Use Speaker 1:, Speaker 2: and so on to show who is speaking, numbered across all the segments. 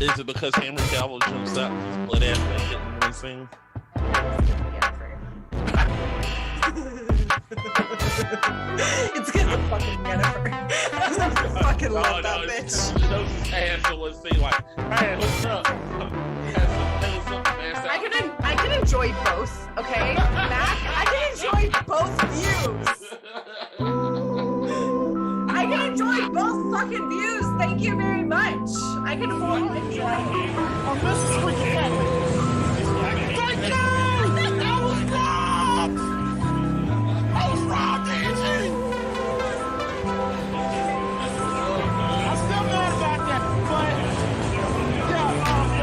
Speaker 1: Is it because Henry Cavill jumps out and split ass naked in one scene?
Speaker 2: It's because of fucking Jennifer. I fucking love that bitch.
Speaker 1: She knows his ass in one scene like, hey, what's up?
Speaker 2: I can enjoy both, okay? Mac, I can enjoy both views. I can enjoy both fucking views. Thank you very much. I can enjoy on this weekend. Thank you! I was robbed! I was robbed, Angie! I'm still mad about that, but yeah,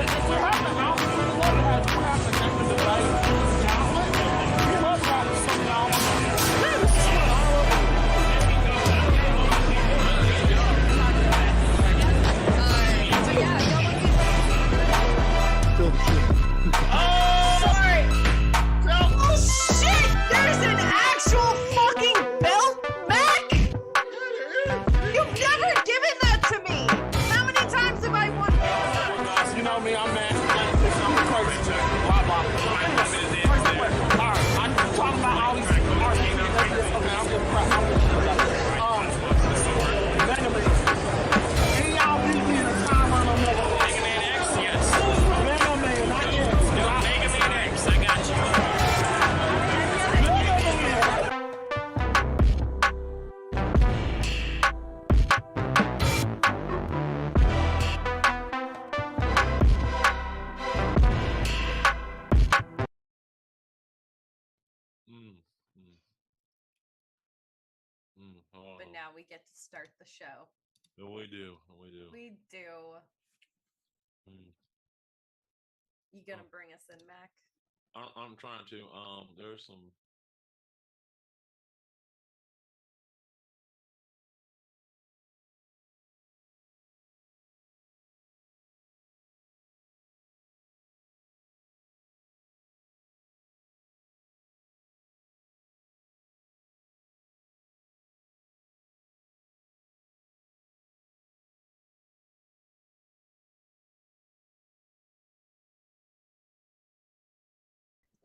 Speaker 2: if we have an album in the world that has half the right talent, we love that as something I want to do.
Speaker 3: Fill the shit.
Speaker 2: now we get to start the show.
Speaker 3: We do.
Speaker 2: We do.
Speaker 3: Mm.
Speaker 2: You gonna bring us in, Mac?
Speaker 3: I'm trying to. There's some.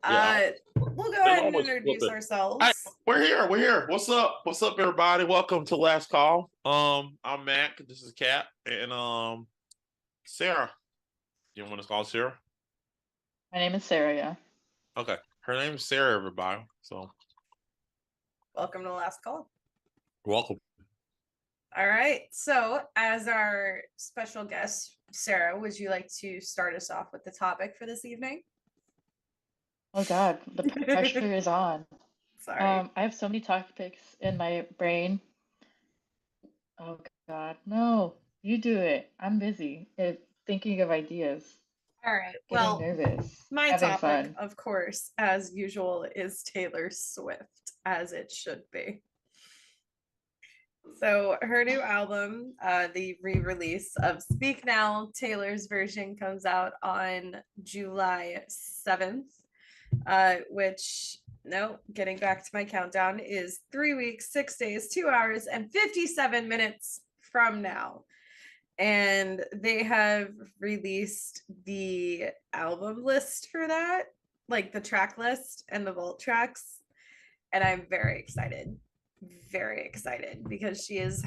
Speaker 2: We'll go ahead and introduce ourselves.
Speaker 3: Hey, we're here. What's up, everybody? Welcome to Last Call. I'm Mac. This is Kat and Sarah. You want to call Sarah?
Speaker 4: My name is Sarah, yeah.
Speaker 3: Okay, her name is Sarah. Everybody, so
Speaker 2: Welcome to Last Call.
Speaker 3: welcome.
Speaker 2: All right. So, as our special guest, Sarah, would you like to start us off with the topic for this evening?
Speaker 4: Oh God, the pressure is on.
Speaker 2: Sorry.
Speaker 4: I have so many topics in my brain. Oh God, no, you do it. I'm busy thinking of ideas.
Speaker 2: All right.
Speaker 4: Getting
Speaker 2: Well,
Speaker 4: nervous.
Speaker 2: my
Speaker 4: having
Speaker 2: topic,
Speaker 4: fun.
Speaker 2: of course, as usual, is Taylor Swift, as it should be. So her new album, the re-release of Speak Now, Taylor's version comes out on July 7th, which, no, getting back to my countdown, is 3 weeks, 6 days, 2 hours, and 57 minutes from now. And they have released the album list for that, like the track list and the vault tracks. And I'm very excited because she has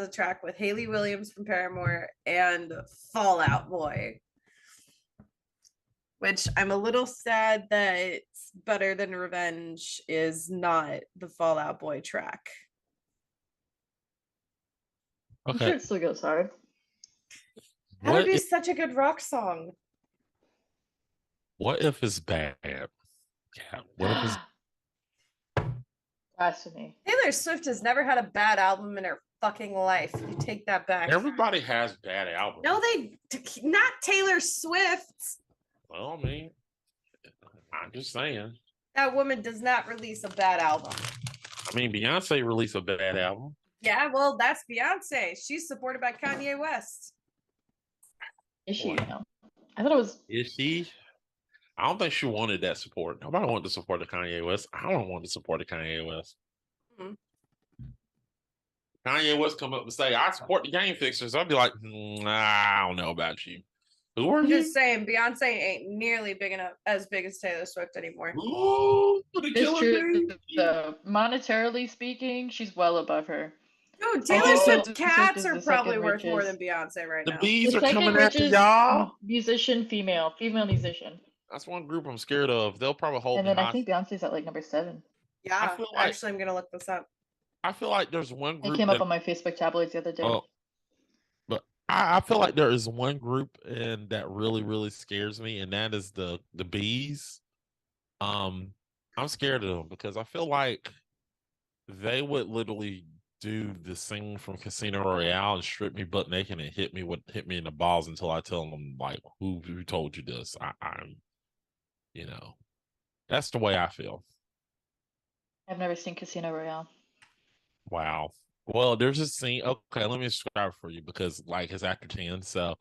Speaker 2: a track with Hayley Williams from Paramore and Fall Out Boy, which I'm a little sad that Better Than Revenge is not the Fall Out Boy track.
Speaker 4: I'm sure it still goes hard.
Speaker 2: That would be such a good rock song.
Speaker 3: What if it's bad? Yeah. What if it's
Speaker 4: Blasphemy.
Speaker 2: Taylor Swift has never had a bad album in her fucking life. You take that back.
Speaker 3: Everybody has bad albums.
Speaker 2: No, not Taylor Swift.
Speaker 3: Well, I mean, I'm just saying.
Speaker 2: That woman does not release a bad album.
Speaker 3: I mean, Beyonce released a bad album.
Speaker 2: Yeah, well, that's Beyonce. She's supported by Kanye West.
Speaker 4: Is she now? I thought it was.
Speaker 3: Is she? I don't think she wanted that support. Nobody wanted to support the Kanye West. I don't want to support the Kanye West.
Speaker 2: Mhm.
Speaker 3: Kanye West come up and say, I support the Game Fixers. I'd be like, I don't know about you. Who are
Speaker 2: I'm
Speaker 3: you?
Speaker 2: just saying, Beyonce ain't nearly as big as Taylor Swift anymore.
Speaker 3: Ooh, the
Speaker 4: It's
Speaker 3: Killer
Speaker 4: true.
Speaker 3: Bee.
Speaker 4: So, monetarily speaking, she's well above her.
Speaker 2: Dude, Taylor
Speaker 4: Also,
Speaker 2: Swift
Speaker 4: Swift
Speaker 2: cats
Speaker 4: is
Speaker 2: are
Speaker 4: the
Speaker 2: probably
Speaker 4: second
Speaker 2: worth more
Speaker 4: richest-
Speaker 2: than Beyonce right
Speaker 3: The
Speaker 2: now.
Speaker 3: bees
Speaker 4: The
Speaker 3: are
Speaker 4: second
Speaker 3: coming after
Speaker 4: richest
Speaker 3: y'all.
Speaker 4: musician, female musician.
Speaker 3: That's one group I'm scared of. They'll probably hold
Speaker 4: And
Speaker 3: me
Speaker 4: then I
Speaker 3: hostage.
Speaker 4: think Beyonce's at like number 7.
Speaker 2: Yeah,
Speaker 3: feel like-
Speaker 2: actually, I'm gonna look this up.
Speaker 3: I feel like there's one
Speaker 4: It
Speaker 3: group
Speaker 4: came
Speaker 3: that,
Speaker 4: up on my Facebook tabloids the other day.
Speaker 3: but I feel like there is one group and that really scares me, and that is the bees. I'm scared of them because I feel like they would literally do the scene from Casino Royale and strip me butt naked and hit me in the balls until I tell them like who told you this. I'm that's the way I feel.
Speaker 4: I've never seen Casino Royale.
Speaker 3: Wow. Well, there's a scene. Okay, let me describe it for you because like it's after 10. So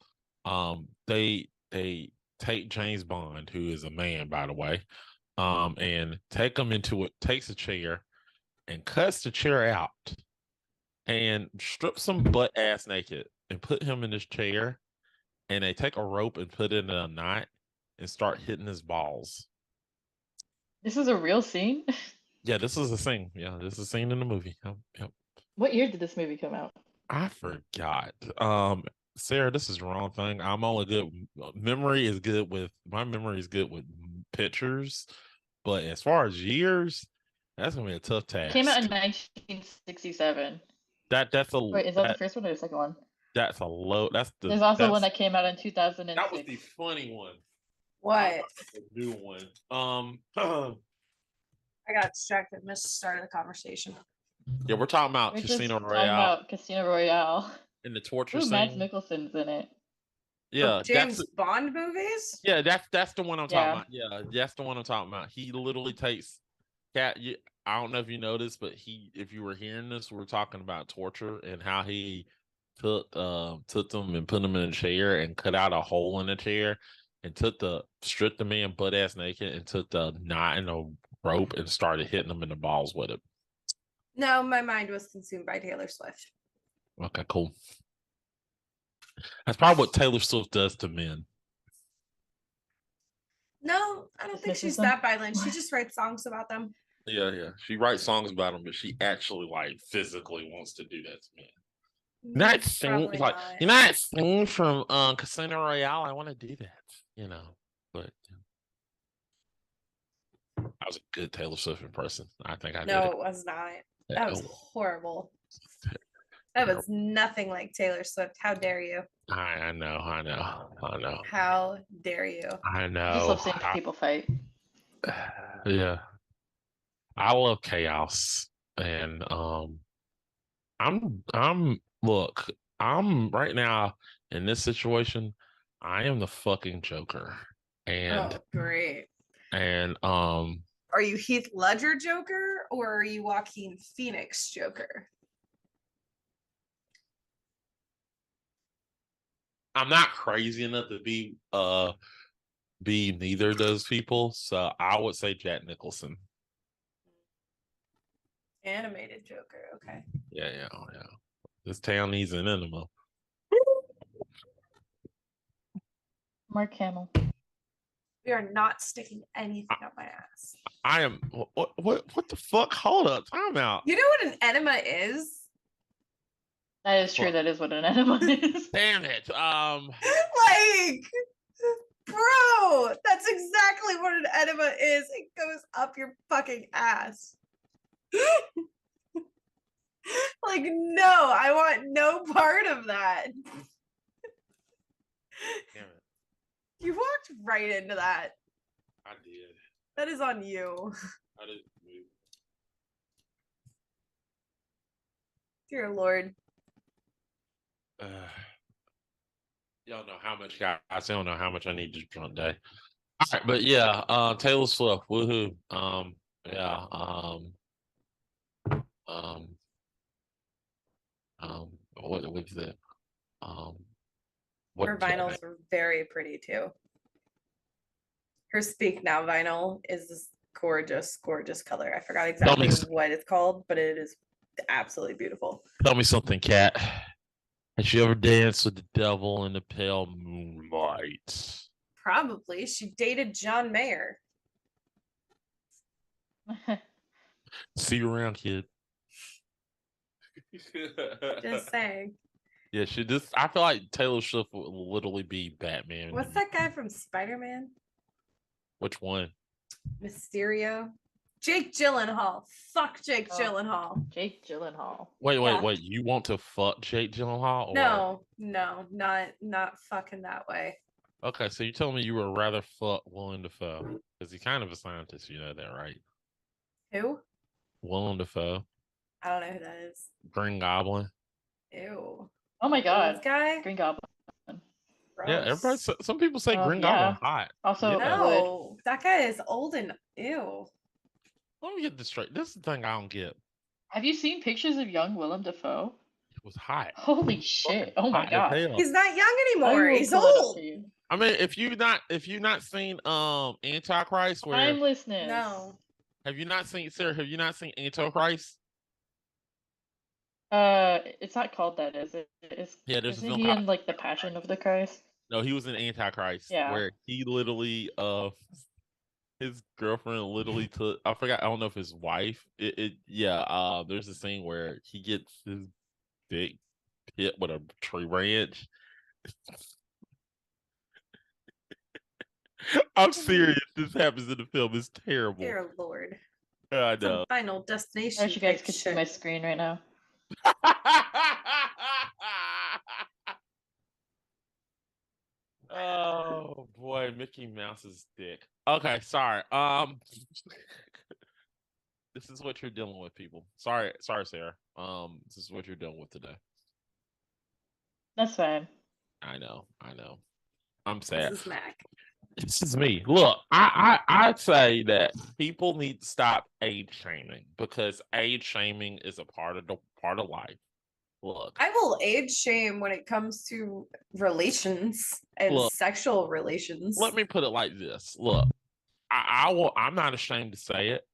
Speaker 3: they take James Bond, who is a man, by the way, and take him into it, takes a chair and cuts the chair out and strips him butt ass naked and put him in his chair, and they take a rope and put it in a knot and start hitting his balls.
Speaker 4: This is a real scene?
Speaker 3: Yeah, this is a scene. Yeah, this is a scene in the movie. Yep.
Speaker 4: What year did this movie come out?
Speaker 3: I forgot. Sarah, this is the wrong thing. I'm only good. My memory is good with pictures, but as far as years, that's gonna be a tough task.
Speaker 4: It came out in 1967.
Speaker 3: That's a
Speaker 4: Wait, is that the first one or the second one?
Speaker 3: That's a low.
Speaker 4: There's also one that came out in 2006.
Speaker 3: That was the funny one.
Speaker 2: What?
Speaker 3: The new one.
Speaker 2: I got distracted. Missed the start of the conversation.
Speaker 3: Yeah, we're talking about
Speaker 4: We're just
Speaker 3: Casino
Speaker 4: talking
Speaker 3: Royale
Speaker 4: about Casino Royale.
Speaker 3: and the torture
Speaker 4: Ooh, Mads
Speaker 3: scene.
Speaker 4: Mikkelsen's in it.
Speaker 3: Yeah,
Speaker 2: James Bond movies?
Speaker 3: that's the one I'm talking
Speaker 4: Yeah.
Speaker 3: about. Yeah, that's the one I'm talking about. He literally takes cat. I don't know if you noticed, but if you were hearing this, we're talking about torture and how he took them and put them in a chair and cut out a hole in the chair and stripped the man butt ass naked and took the knot and a rope and started hitting them in the balls with it.
Speaker 2: No, my mind was consumed by Taylor Swift.
Speaker 3: Okay, cool. That's probably what Taylor Swift does to men.
Speaker 2: No, I don't think
Speaker 4: Dismisses
Speaker 2: she's
Speaker 4: them?
Speaker 2: that violent. She just writes songs about them.
Speaker 3: Yeah. She writes songs about them, but she actually like physically wants to do that to men.
Speaker 2: Probably not.
Speaker 3: You're not scene from Casino Royale. I want to do that, but I was a good Taylor Swift person. I think I did
Speaker 2: No,
Speaker 3: it.
Speaker 2: it was not.
Speaker 3: Yeah,
Speaker 2: That was horrible. That was nothing like Taylor Swift. How dare you?
Speaker 3: I know.
Speaker 2: How dare you?
Speaker 3: I
Speaker 4: I just
Speaker 3: know.
Speaker 4: love seeing people fight.
Speaker 3: Yeah. I love chaos. And look, I'm right now in this situation, I am the fucking Joker. And
Speaker 2: Oh, great.
Speaker 3: and
Speaker 2: Are you Heath Ledger Joker or are you Joaquin Phoenix Joker?
Speaker 3: I'm not crazy enough to be neither of those people. So I would say Jack Nicholson.
Speaker 2: Animated Joker. Okay.
Speaker 3: Yeah. This town needs an enema.
Speaker 4: Mark Hamill.
Speaker 2: We are not sticking anything up my ass.
Speaker 3: I am what the fuck? Hold up, time out.
Speaker 2: You know what an enema is?
Speaker 4: That is true.
Speaker 3: Fuck.
Speaker 4: That is what an enema is.
Speaker 3: Damn it.
Speaker 2: Like, bro, that's exactly what an enema is. It goes up your fucking ass. Like, no, I want no part of that.
Speaker 3: Damn it.
Speaker 2: You walked right into that.
Speaker 3: I did.
Speaker 2: That is on you.
Speaker 3: I did.
Speaker 2: Dear Lord.
Speaker 3: Y'all know how much I don't know how much I need this drunk day. All right, but yeah, Taylor Swift, woohoo. Yeah, what was it?
Speaker 2: Her vinyls were very pretty too. Her Speak Now vinyl is this gorgeous, gorgeous color. I forgot exactly what it's called, but it is absolutely beautiful.
Speaker 3: Tell me something, Kat. Has she ever danced with the devil in the pale moonlight?
Speaker 2: Probably. She dated John Mayer.
Speaker 3: See you around, kid.
Speaker 2: Just saying.
Speaker 3: Yeah, I feel like Taylor Swift would literally be Batman.
Speaker 2: What's that guy from Spider-Man?
Speaker 3: Which one?
Speaker 2: Mysterio. Jake Gyllenhaal. Fuck Jake Gyllenhaal.
Speaker 4: Jake Gyllenhaal.
Speaker 3: Wait.
Speaker 2: Yeah.
Speaker 3: You want to fuck Jake Gyllenhaal? Or...
Speaker 2: No, not fucking that way.
Speaker 3: Okay, so you told me you would rather fuck Willem Dafoe because he's kind of a scientist. You know that, right?
Speaker 2: Who?
Speaker 3: Willem Dafoe.
Speaker 2: I don't know who that is.
Speaker 3: Green Goblin.
Speaker 2: Ew.
Speaker 4: Oh my god.
Speaker 2: This guy?
Speaker 4: Green Goblin.
Speaker 2: Gross.
Speaker 3: Yeah, everybody. Some people say Green
Speaker 4: yeah.
Speaker 3: Goblin hot.
Speaker 4: Also,
Speaker 3: Yeah.
Speaker 2: No, that guy is old and ew.
Speaker 3: Let me get this straight. This is the thing I don't get.
Speaker 4: have you seen pictures of young Willem Dafoe?
Speaker 3: It was hot.
Speaker 4: Holy shit. Oh my
Speaker 3: Hot as
Speaker 4: god.
Speaker 3: hell.
Speaker 2: He's not young
Speaker 4: I
Speaker 2: anymore.
Speaker 4: will
Speaker 2: He's
Speaker 4: pull it up
Speaker 2: old.
Speaker 4: to you.
Speaker 3: I mean, if you not seen Antichrist, where
Speaker 4: Timelessness.
Speaker 2: No.
Speaker 3: have you not seen Antichrist?
Speaker 4: It's not called that, is it?
Speaker 3: Yeah, there's a
Speaker 4: isn't
Speaker 3: film
Speaker 4: he
Speaker 3: called-
Speaker 4: in like the Passion of the Christ?
Speaker 3: No, he was in Antichrist,
Speaker 4: Yeah.
Speaker 3: where he literally his girlfriend literally took I don't know if his wife there's a scene where he gets his dick hit with a tree branch. I'm serious. This happens in the film. It's terrible.
Speaker 2: Dear Lord.
Speaker 3: I
Speaker 2: It's
Speaker 3: know.
Speaker 2: a Final Destination.
Speaker 4: I wish you guys
Speaker 2: type
Speaker 4: could see
Speaker 2: shit.
Speaker 4: my screen right now.
Speaker 3: Oh boy, Mickey Mouse's dick. Okay, sorry. This is what you're dealing with, people. Sorry, Sarah. This is what you're dealing with today.
Speaker 4: That's fine.
Speaker 3: I know. I'm
Speaker 2: This
Speaker 3: sad.
Speaker 2: is Mac.
Speaker 3: This is me. Look, I'd say that people need to stop age shaming because age shaming is a part of life. Look,
Speaker 2: I will age shame when it comes to relations and
Speaker 3: Look.
Speaker 2: sexual relations.
Speaker 3: let me put it like this. Look, I'm not ashamed to say it.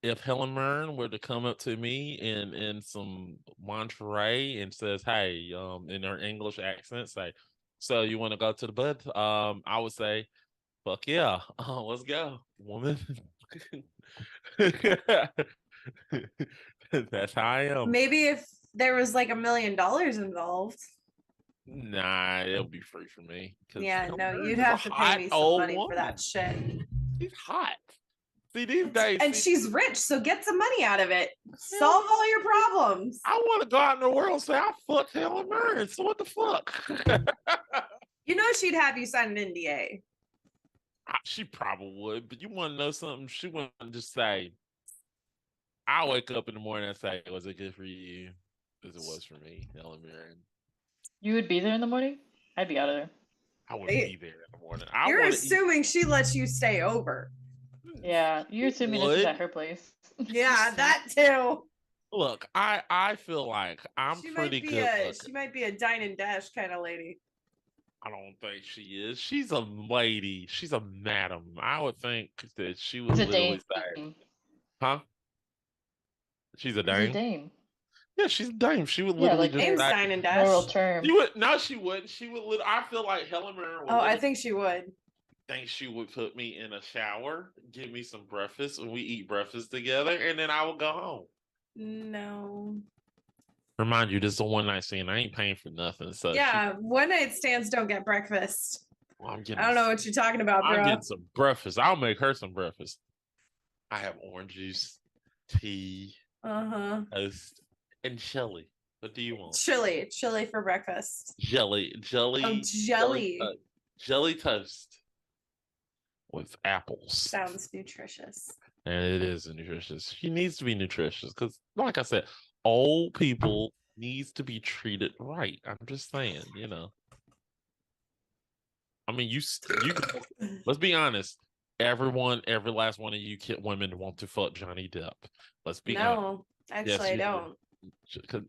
Speaker 3: If Helen Mirren were to come up to me in some lingerie and says, "Hey," in her English accent, say, "So you want to go to the bud?" I would say, "Fuck yeah, let's go, woman." That's how I am.
Speaker 2: Maybe if there was like $1 million involved.
Speaker 3: Nah, it'll be free for me. 'Cause
Speaker 2: Yeah,
Speaker 3: Helen
Speaker 2: no,
Speaker 3: Mirren
Speaker 2: you'd
Speaker 3: is a
Speaker 2: have to pay
Speaker 3: hot
Speaker 2: me some
Speaker 3: old
Speaker 2: money for that
Speaker 3: woman.
Speaker 2: shit.
Speaker 3: She's hot. See, these days,
Speaker 2: And she's rich, so get some money out of it. Solve all your problems.
Speaker 3: I want to go out in the world and say I fucked Helen Mirren. So what the fuck?
Speaker 2: You know she'd have you sign an NDA.
Speaker 3: She probably would, but you want to know something? She wouldn't just say. I wake up in the morning and say, "Was it good for you?" As it was for me, Helen Mirren.
Speaker 4: You would be there in the morning? I'd be out of there.
Speaker 3: I would
Speaker 2: Hey,
Speaker 3: be there in the morning.
Speaker 2: You're assuming she lets you stay over.
Speaker 4: Yeah, you're assuming this is at her place.
Speaker 2: Yeah, that too.
Speaker 3: Look, I feel like I'm pretty good looking.
Speaker 2: She might be a dine and dash kind of lady.
Speaker 3: I don't think she is. She's a lady. She's a madam. I would think that she would
Speaker 4: It's a
Speaker 3: literally
Speaker 4: dame.
Speaker 3: say, "Huh? She's a
Speaker 4: It's a
Speaker 3: dame."
Speaker 4: dame.
Speaker 3: Yeah, she's a dame. She would
Speaker 4: Yeah,
Speaker 3: literally
Speaker 4: like
Speaker 3: just
Speaker 2: Name's
Speaker 3: say,
Speaker 2: dine and
Speaker 4: Moral
Speaker 2: dash.
Speaker 4: term.
Speaker 3: She would. No, she wouldn't. She would. I feel like Helen Mirren would.
Speaker 2: Oh, I think she would.
Speaker 3: Think she would put me in a shower, give me some breakfast, and we eat breakfast together, and then I would go home.
Speaker 2: No.
Speaker 3: Remind you, this is a one night stand. I ain't paying for nothing. So
Speaker 2: Yeah, one night stands don't get breakfast.
Speaker 3: I'm getting.
Speaker 2: I don't know what you're talking about,
Speaker 3: I'm
Speaker 2: bro.
Speaker 3: getting some breakfast. I'll make her some breakfast. I have orange juice, tea, toast, and jelly. What do you want?
Speaker 2: Chili for breakfast.
Speaker 3: Jelly.
Speaker 2: Oh, jelly.
Speaker 3: Jelly toast with apples.
Speaker 2: Sounds nutritious.
Speaker 3: And it is nutritious. She needs to be nutritious because, like I said, old people needs to be treated right. I'm just saying, you know. I mean, you. Let's be honest. Every last one of you women want to fuck Johnny Depp. Let's be honest.
Speaker 2: No, actually, I don't.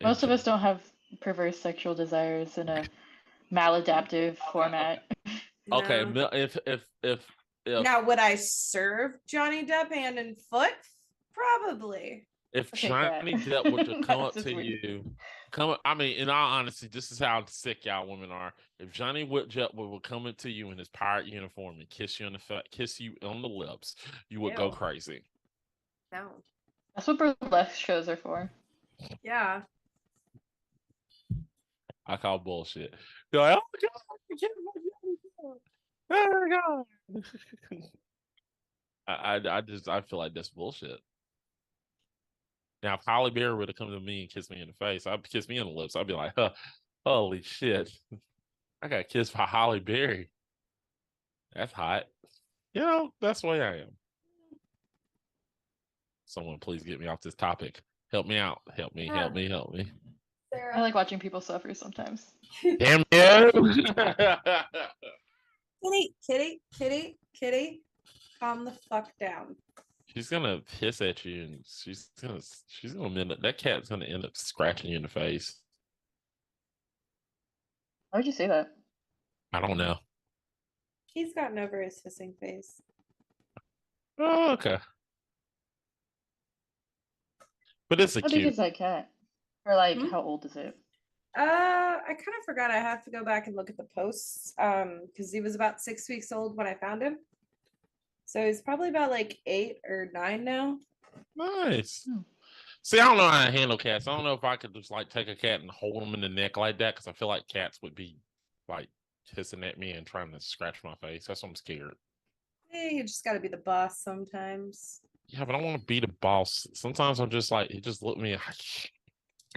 Speaker 4: Most of us don't have perverse sexual desires in a maladaptive format.
Speaker 3: Okay,
Speaker 2: No.
Speaker 3: if
Speaker 2: Now, would I serve Johnny Depp hand and foot? Probably.
Speaker 3: if
Speaker 4: Okay,
Speaker 3: Johnny
Speaker 4: Kat.
Speaker 3: Depp were to come up
Speaker 4: That's
Speaker 3: to
Speaker 4: weird.
Speaker 3: you, I mean, in all honesty, this is how sick y'all women are. If Johnny Depp would come up to you in his pirate uniform and kiss you on the lips, you would go
Speaker 2: Ew.
Speaker 3: crazy.
Speaker 2: No.
Speaker 4: That's what burlesque shows are for.
Speaker 2: Yeah.
Speaker 3: I call bullshit. You're like, oh my god, oh my god. I feel like that's bullshit. Now, if Holly Berry were to come to me and kiss me in the face, I'd kiss me in the lips. I'd be like, huh, holy shit. I got kissed by Holly Berry. That's hot. You know, that's the way I am. Someone please get me off this topic. Help me out. Help me.
Speaker 4: I like watching people suffer sometimes.
Speaker 3: Damn you.
Speaker 2: Kitty, calm the fuck down.
Speaker 3: She's gonna piss at you, and she's gonna end up. That cat's gonna end up scratching you in the face.
Speaker 4: Why would you say that?
Speaker 3: I don't know.
Speaker 2: He's gotten over his hissing face.
Speaker 3: Oh, okay. But it's a
Speaker 4: How big
Speaker 3: cute.
Speaker 4: is that cat? Or like,
Speaker 2: Hmm?
Speaker 4: how old is it?
Speaker 2: I kind of forgot. I have to go back and look at the posts. Because he was about 6 weeks old when I found him. So he's probably about like 8 or 9 now.
Speaker 3: Nice.
Speaker 4: Hmm.
Speaker 3: See, I don't know how to handle cats. I don't know if I could just like take a cat and hold him in the neck like that because I feel like cats would be like hissing at me and trying to scratch my face. That's why I'm scared.
Speaker 2: You just got to be the boss sometimes.
Speaker 3: Yeah, but I want to be the boss. Sometimes I'm just like, he just look at me.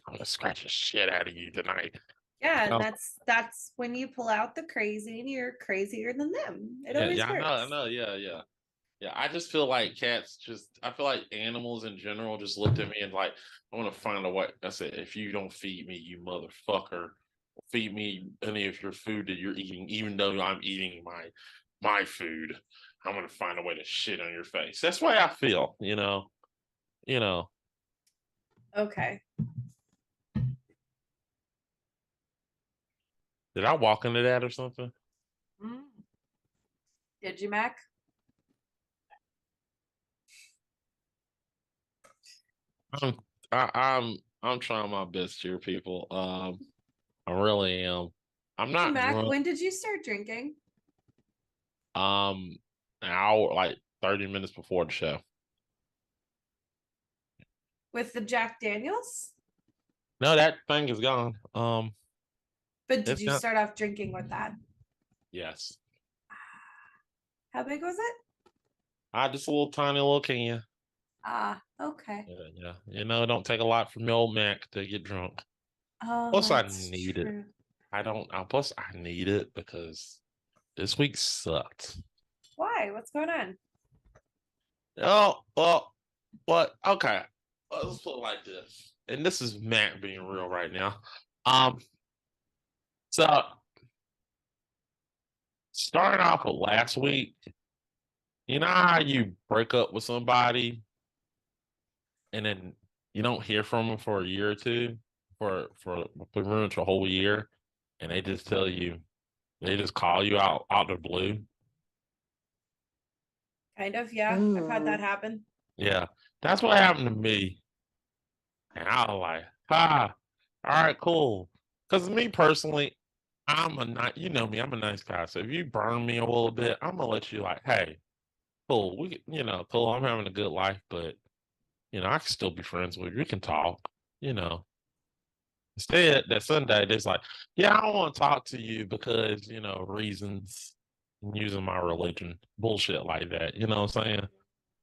Speaker 3: I'm gonna scratch the shit out of you tonight.
Speaker 2: Yeah, and
Speaker 3: No.
Speaker 2: that's when you pull out the crazy and you're crazier than them. It always works.
Speaker 3: I know, yeah. Yeah, I just feel like cats I feel like animals in general just looked at me and like, I want to find a way. I said, if you don't feed me, you motherfucker, feed me any of your food that you're eating, even though I'm eating my food, I'm gonna find a way to shit on your face. That's why I feel, you know.
Speaker 5: Okay.
Speaker 3: Did I walk into that or something?
Speaker 5: Mm. Did you, Mac?
Speaker 3: I'm I'm trying my best here, people. I really am. I'm
Speaker 5: Hey,
Speaker 3: not
Speaker 5: Mac,
Speaker 3: drunk.
Speaker 5: when did you start drinking?
Speaker 3: An hour, like 30 minutes before the show.
Speaker 5: With the Jack Daniels?
Speaker 3: No, that thing is gone.
Speaker 5: But did
Speaker 3: It's
Speaker 5: you
Speaker 3: not.
Speaker 5: start off drinking with that?
Speaker 3: Yes.
Speaker 5: How big was it?
Speaker 3: I just a little tiny little can.
Speaker 5: Ah, okay.
Speaker 3: Yeah. It don't take a lot from the old Mac to get drunk.
Speaker 5: Oh,
Speaker 3: Plus, I
Speaker 5: that's
Speaker 3: need it.
Speaker 5: true.
Speaker 3: I don't. Plus, I need it because this week sucked.
Speaker 5: Why? What's going on?
Speaker 3: Oh well, what? Okay, let's put it like this. And this is Mac being real right now. So starting off with last week, you know how you break up with somebody and then you don't hear from them for a year or two, for pretty much a whole year, and they just tell you, they just call you out the blue.
Speaker 5: Kind of, yeah. I've had that
Speaker 4: Ooh.
Speaker 5: happen.
Speaker 3: Yeah, that's what happened to me, and I was like, "Ha, all right, cool." Because me personally, I'm a nice, you know me, I'm a nice guy. So if you burn me a little bit, I'm gonna let you like, hey, cool, cool. I'm having a good life, but I can still be friends with you. We can talk, you know. Instead, that Sunday, they're like, yeah, I don't want to talk to you because, reasons, using my religion, bullshit like that. You know what I'm saying?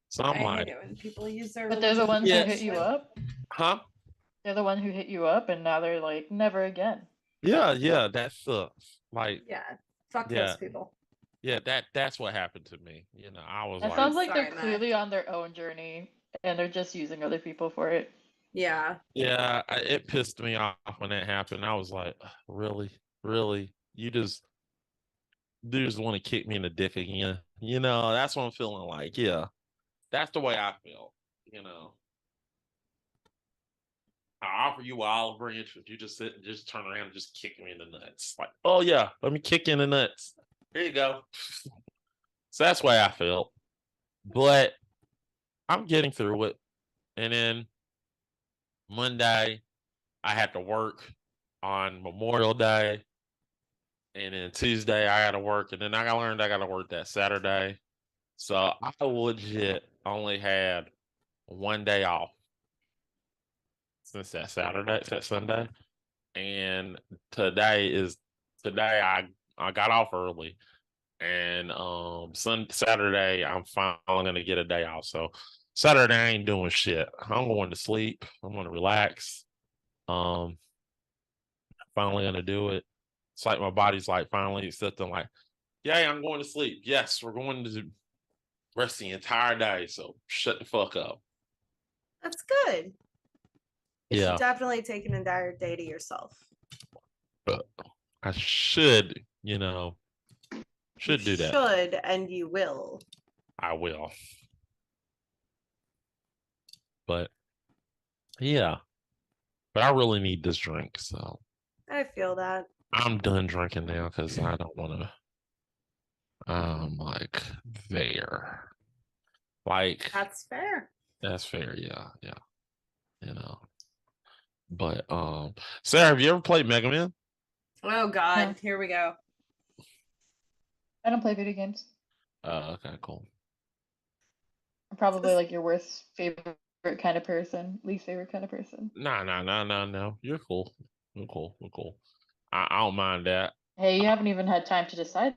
Speaker 3: So I'm
Speaker 5: I
Speaker 3: like,
Speaker 5: hate it when people use their
Speaker 4: But they're the
Speaker 5: religion
Speaker 4: ones who
Speaker 3: yeah,
Speaker 4: hit you up.
Speaker 3: huh?
Speaker 4: They're the one who hit you up, and now they're like, never again.
Speaker 3: Yeah, that sucks. Like,
Speaker 5: Yeah. Fuck
Speaker 3: yeah,
Speaker 5: those people.
Speaker 3: yeah, that's what happened to me. I was
Speaker 4: It
Speaker 3: like,
Speaker 4: sounds like
Speaker 5: sorry,
Speaker 4: they're
Speaker 5: Mac.
Speaker 4: clearly on their own journey, and they're just using other people for it.
Speaker 5: Yeah.
Speaker 3: yeah, it pissed me off when that happened. I was like, really, really, you just want to kick me in the dick again. That's what I'm feeling like. Yeah, that's the way I feel. You know, I offer you olive branch, but you just sit and just turn around and just kick me in the nuts. Like, oh yeah, let me kick you in the nuts. Here you go. So that's the way I felt. But I'm getting through it. And then Monday, I had to work on Memorial Day. And then Tuesday, I had to work. And then I learned I got to work that Saturday. So I legit only had one day off since that Sunday. And today I got off early. And Saturday I'm finally gonna get a day off. So Saturday I ain't doing shit. I'm going to sleep. I'm gonna relax. Um Finally gonna do it. It's like my body's like finally accepting like, yeah, I'm going to sleep. Yes, we're going to rest the entire day. So shut the fuck up.
Speaker 5: That's good. You
Speaker 3: Yeah.
Speaker 5: should definitely take an entire day to yourself.
Speaker 3: But I should, should do that.
Speaker 5: Should, and you will.
Speaker 3: I will. But yeah. But I really need this drink, so
Speaker 5: I feel that.
Speaker 3: I'm done drinking now because I don't want to. I'm like there. Like
Speaker 5: That's fair.
Speaker 3: that's fair, yeah. But Sarah, have you ever played Mega Man?
Speaker 5: Oh God,
Speaker 4: No.
Speaker 5: here we go.
Speaker 4: I don't play video games.
Speaker 3: Okay, cool.
Speaker 4: I'm probably like your worst favorite kind of person, least favorite kind of person.
Speaker 3: No. You're cool. You're cool. We're cool. I don't mind that.
Speaker 4: Hey, you haven't even had time to decide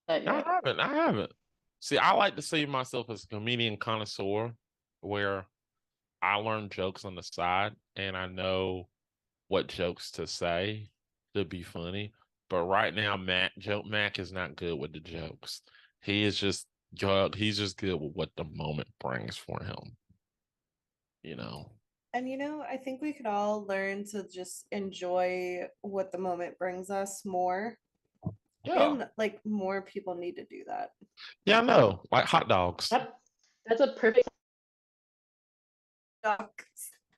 Speaker 4: that
Speaker 3: I
Speaker 4: yet.
Speaker 3: haven't. I haven't. See, I like to see myself as a comedian connoisseur where I learn jokes on the side and I know what jokes to say to be funny. But right now, Mac is not good with the jokes. He is just God, he's just good with what the moment brings for him. You know.
Speaker 5: And I think we could all learn to just enjoy what the moment brings us more.
Speaker 3: Yeah.
Speaker 5: And like more people need to do that.
Speaker 3: Yeah, I know. Like hot dogs.
Speaker 4: That's a perfect.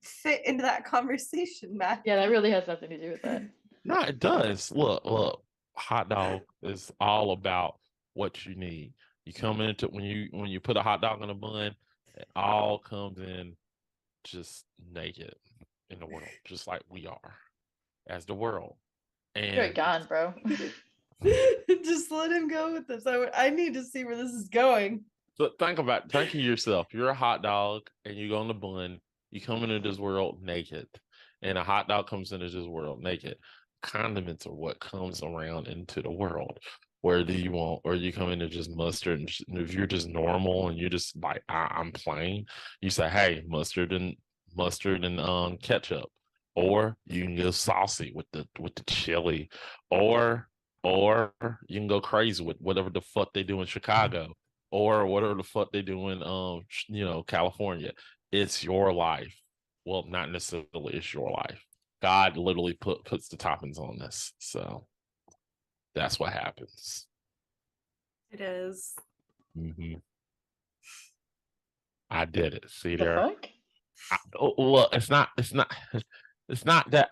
Speaker 5: Fit into that conversation, Matt.
Speaker 4: Yeah, that really has nothing to do with that.
Speaker 3: No, it does. Look. Hot dog is all about what you need. You come into when you put a hot dog in a bun, it all comes in just naked in the world, just like we are as the world.
Speaker 4: You're
Speaker 3: And
Speaker 4: gone, bro.
Speaker 5: Just let him go with this. I need to see where this is going.
Speaker 3: but think of yourself. You're a hot dog and you go in the bun, you come into this world naked, and a hot dog comes into this world naked. Condiments are what comes around into the world. Where do you want, or you come into just mustard, and if you're just normal and you're just like I'm plain, you say, hey, mustard and ketchup, or you can go saucy with the chili, or you can go crazy with whatever the fuck they do in Chicago, or whatever the fuck they do in California. It's your life. Well, not necessarily it's your life. God literally puts the toppings on this. So that's what happens.
Speaker 5: It is.
Speaker 3: I did it. See
Speaker 4: The
Speaker 3: there?
Speaker 4: fuck?
Speaker 3: Well, it's not that.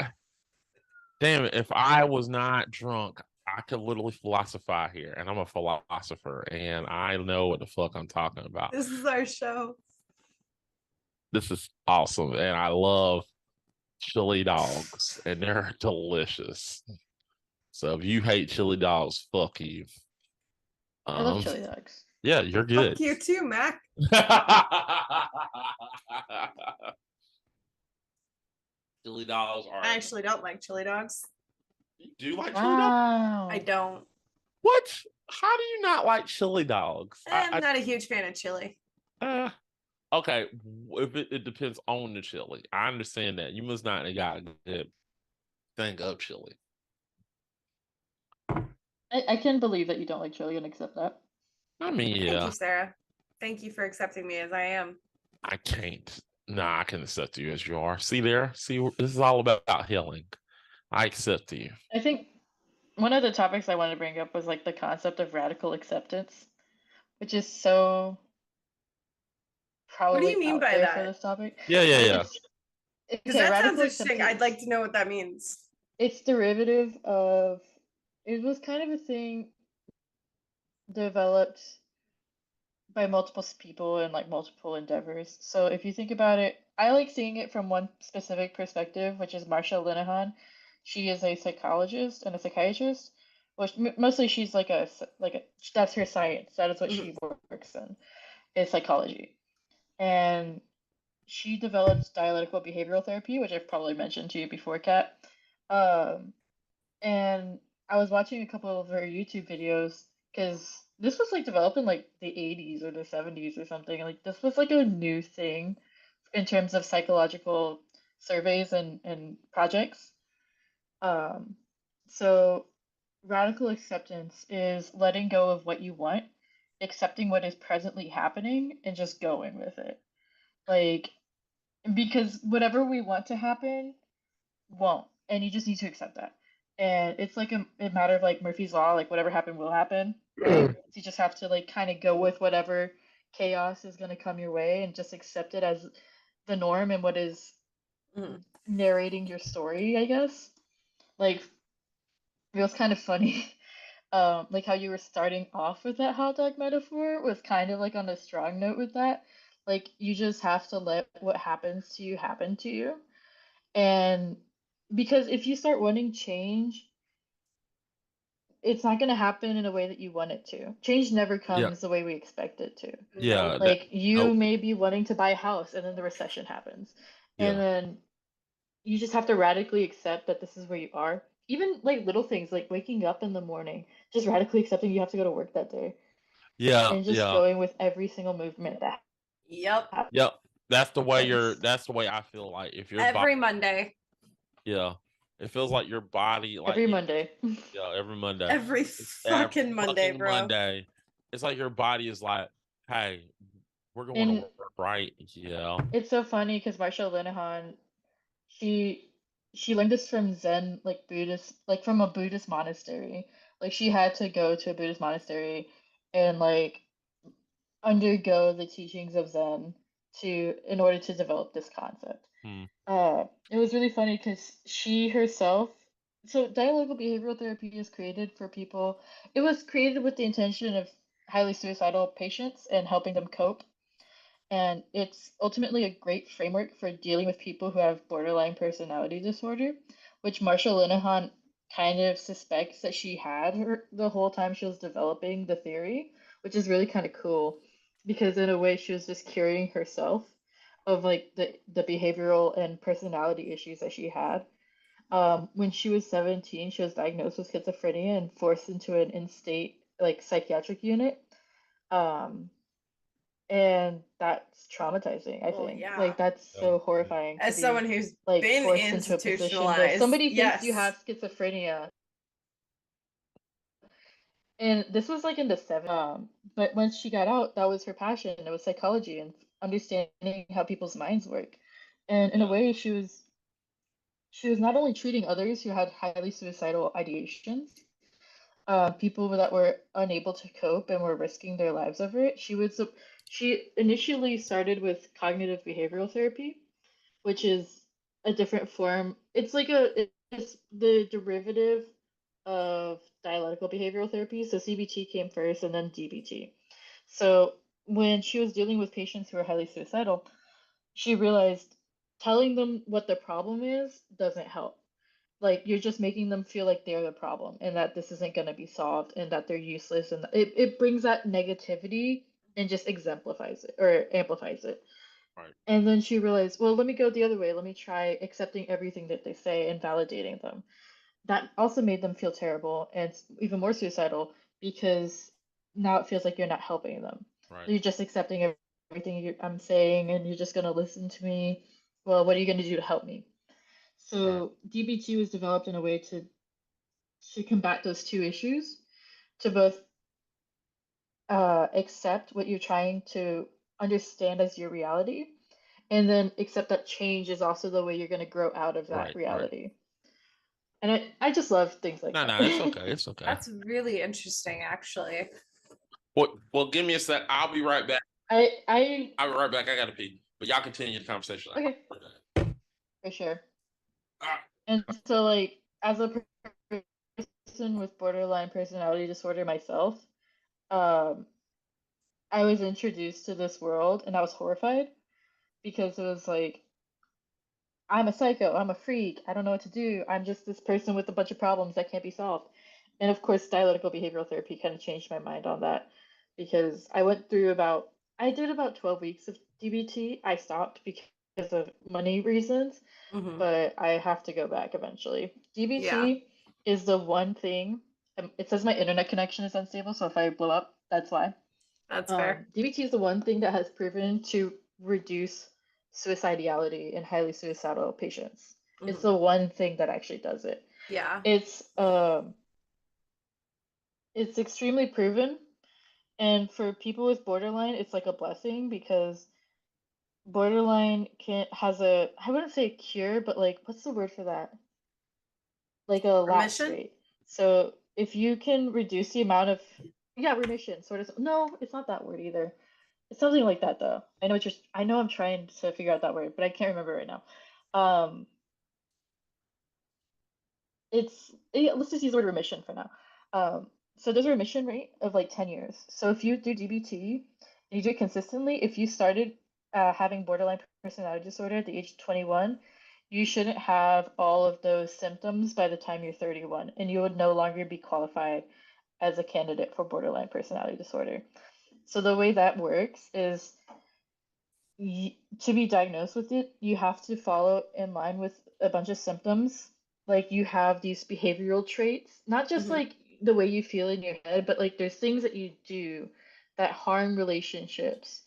Speaker 3: Damn it. If I was not drunk, I could literally philosophize here. And I'm a philosopher and I know what the fuck I'm talking about.
Speaker 5: This is our show.
Speaker 3: This is awesome. And I love chili dogs and they're delicious. So if you hate chili dogs, fuck you.
Speaker 4: I love chili dogs.
Speaker 3: Yeah, you're good.
Speaker 5: Fuck you too, Mac.
Speaker 3: Chili dogs are.
Speaker 5: I actually don't like chili dogs.
Speaker 3: You do like chili dogs?
Speaker 4: Wow.
Speaker 5: I don't.
Speaker 3: What? How do you not like chili dogs?
Speaker 5: I'm not a huge fan of chili.
Speaker 3: Okay, if it depends on the chili. I understand that. You must not have got a good thing of chili.
Speaker 4: I can believe that you don't like chili and accept that.
Speaker 3: I mean,
Speaker 5: Thank
Speaker 3: yeah.
Speaker 5: you, Sarah. Thank you for accepting me as I am.
Speaker 3: I can't. Nah, I can accept you as you are. See there? See, this is all about healing. I accept you.
Speaker 4: I think one of the topics I wanted to bring up was like the concept of radical acceptance, which is so probably
Speaker 5: What do you mean
Speaker 4: out
Speaker 5: by
Speaker 4: there
Speaker 5: that?
Speaker 4: for this topic.
Speaker 3: Yeah.
Speaker 5: Because that sounds interesting. I'd like to know what that means.
Speaker 4: It's derivative of, it was kind of a thing developed by multiple people and like multiple endeavors. So if you think about it, I like seeing it from one specific perspective, which is Marsha Linehan. She is a psychologist and a psychiatrist, which mostly she's like a that's her science. That is what she works in, is psychology. And she developed dialectical behavioral therapy, which I've probably mentioned to you before, Kat. And I was watching a couple of her YouTube videos because this was like developed in like the 80s or the 70s or something. Like this was like a new thing in terms of psychological surveys and projects. So radical acceptance is letting go of what you want, accepting what is presently happening, and just going with it. Like, because whatever we want to happen won't, and you just need to accept that. And it's like a matter of like Murphy's Law, like whatever happened will happen. Right? So you just have to like kind of go with whatever chaos is going to come your way and just accept it as the norm and what is narrating your story, I guess. Like, it was kind of funny. Like how you were starting off with that hot dog metaphor was kind of like on a strong note with that. Like, you just have to let what happens to you happen to you. And because if you start wanting change, it's not going to happen in a way that you want it to. Change never comes the way we expect it to.
Speaker 3: Yeah.
Speaker 4: Like, you may be wanting to buy a house and then the recession happens. And then you just have to radically accept that this is where you are. Even like little things like waking up in the morning, just radically accepting you have to go to work that day.
Speaker 3: Yeah.
Speaker 4: And just going with every single movement that
Speaker 5: Yep.
Speaker 3: That's the way that's the way I feel like if you're
Speaker 5: every Monday.
Speaker 3: Yeah. It feels like your body like
Speaker 4: every Monday.
Speaker 3: Yeah, every Monday.
Speaker 5: Every fucking Monday, bro.
Speaker 3: Monday, it's like your body is like, hey, we're going to
Speaker 4: And
Speaker 3: work, right? Yeah.
Speaker 4: it's so funny because Marsha Linehan, she she learned this from Zen, like Buddhist, like from a Buddhist monastery. Like she had to go to a Buddhist monastery and like undergo the teachings of Zen to in order to develop this concept.
Speaker 3: Hmm.
Speaker 4: It was really funny because she herself, so dialectical behavioral therapy is created for people. It was created with the intention of highly suicidal patients and helping them cope. And it's ultimately a great framework for dealing with people who have borderline personality disorder, which Marsha Linehan kind of suspects that she had the whole time she was developing the theory, which is really kind of cool because in a way she was just curing herself of like the behavioral and personality issues that she had. When she was 17, she was diagnosed with schizophrenia and forced into an in-state like psychiatric unit. Um, and that's traumatizing, I
Speaker 5: Well,
Speaker 4: think.
Speaker 5: yeah.
Speaker 4: Like that's
Speaker 3: Yeah.
Speaker 4: so horrifying to
Speaker 5: As someone
Speaker 4: be
Speaker 5: who's
Speaker 4: like
Speaker 5: been
Speaker 4: forced into a position where
Speaker 5: institutionalized,
Speaker 4: somebody thinks you
Speaker 5: yes.
Speaker 4: have schizophrenia. And this was like in the 70s. But when she got out, that was her passion. It was psychology and understanding how people's minds work. And in a
Speaker 3: Yeah.
Speaker 4: way, she was not only treating others who had highly suicidal ideations, people that were unable to cope and were risking their lives over it. She initially started with cognitive behavioral therapy, which is a different form. It's the derivative of dialectical behavioral therapy. So CBT came first and then DBT. So when she was dealing with patients who were highly suicidal, she realized telling them what the problem is doesn't help. Like you're just making them feel like they're the problem and that this isn't going to be solved and that they're useless, and it brings that negativity and just exemplifies it or amplifies it.
Speaker 3: Right.
Speaker 4: And then she realized, well, let me go the other way. Let me try accepting everything that they say and validating them. That also made them feel terrible and even more suicidal because now it feels like you're not helping them.
Speaker 3: Right.
Speaker 4: You're just accepting everything I'm saying and you're just going to listen to me. Well, what are you going to do to help me?
Speaker 3: Right.
Speaker 4: So DBT was developed in a way to combat those two issues, to both accept what you're trying to understand as your reality, and then accept that change is also the way you're going to grow out of that
Speaker 3: Right. Right.
Speaker 4: reality. And I just love things like
Speaker 3: No,
Speaker 4: that.
Speaker 3: no, it's okay. It's okay.
Speaker 5: That's really interesting, actually.
Speaker 3: Well, give me a sec. I'll be right back.
Speaker 4: I
Speaker 3: I'll be right back. I gotta pee. But y'all continue the conversation.
Speaker 4: Okay, for sure.
Speaker 3: Ah.
Speaker 4: And so like as a person with borderline personality disorder myself, um, I was introduced to this world and I was horrified because it was like I'm a psycho, I'm a freak, I don't know what to do. I'm just this person with a bunch of problems that can't be solved. And of course, dialectical behavioral therapy kind of changed my mind on that because I did about 12 weeks of DBT. I stopped because of money reasons,
Speaker 5: Mhm.
Speaker 4: but I have to go back eventually.
Speaker 5: Yeah.
Speaker 4: DBT is the one thing, it says my internet connection is unstable, so if I blow up, that's why.
Speaker 5: That's fair.
Speaker 4: DBT is the one thing that has proven to reduce suicidality in highly suicidal patients. It's
Speaker 5: Mhm.
Speaker 4: the one thing that actually does it.
Speaker 5: Yeah.
Speaker 4: It's extremely proven, and for people with borderline, it's like a blessing because borderline can has a I wouldn't say a cure, but like what's the word for that? Like a lapse
Speaker 5: Remission?
Speaker 4: rate. So if you can reduce the amount of remission sort of. No, it's not that word either. It's something like that though. I know I'm trying to figure out that word, but I can't remember right now. Um let's just use the word remission for now. So there's a remission rate of like 10 years. So if you do DBT and you do it consistently, if you started having borderline personality disorder at the age of 21, you shouldn't have all of those symptoms by the time you're 31, and you would no longer be qualified as a candidate for borderline personality disorder. So the way that works is to be diagnosed with it, you have to follow in line with a bunch of symptoms. Like you have these behavioral traits, not just
Speaker 5: Mhm.
Speaker 4: like the way you feel in your head, but like there's things that you do that harm relationships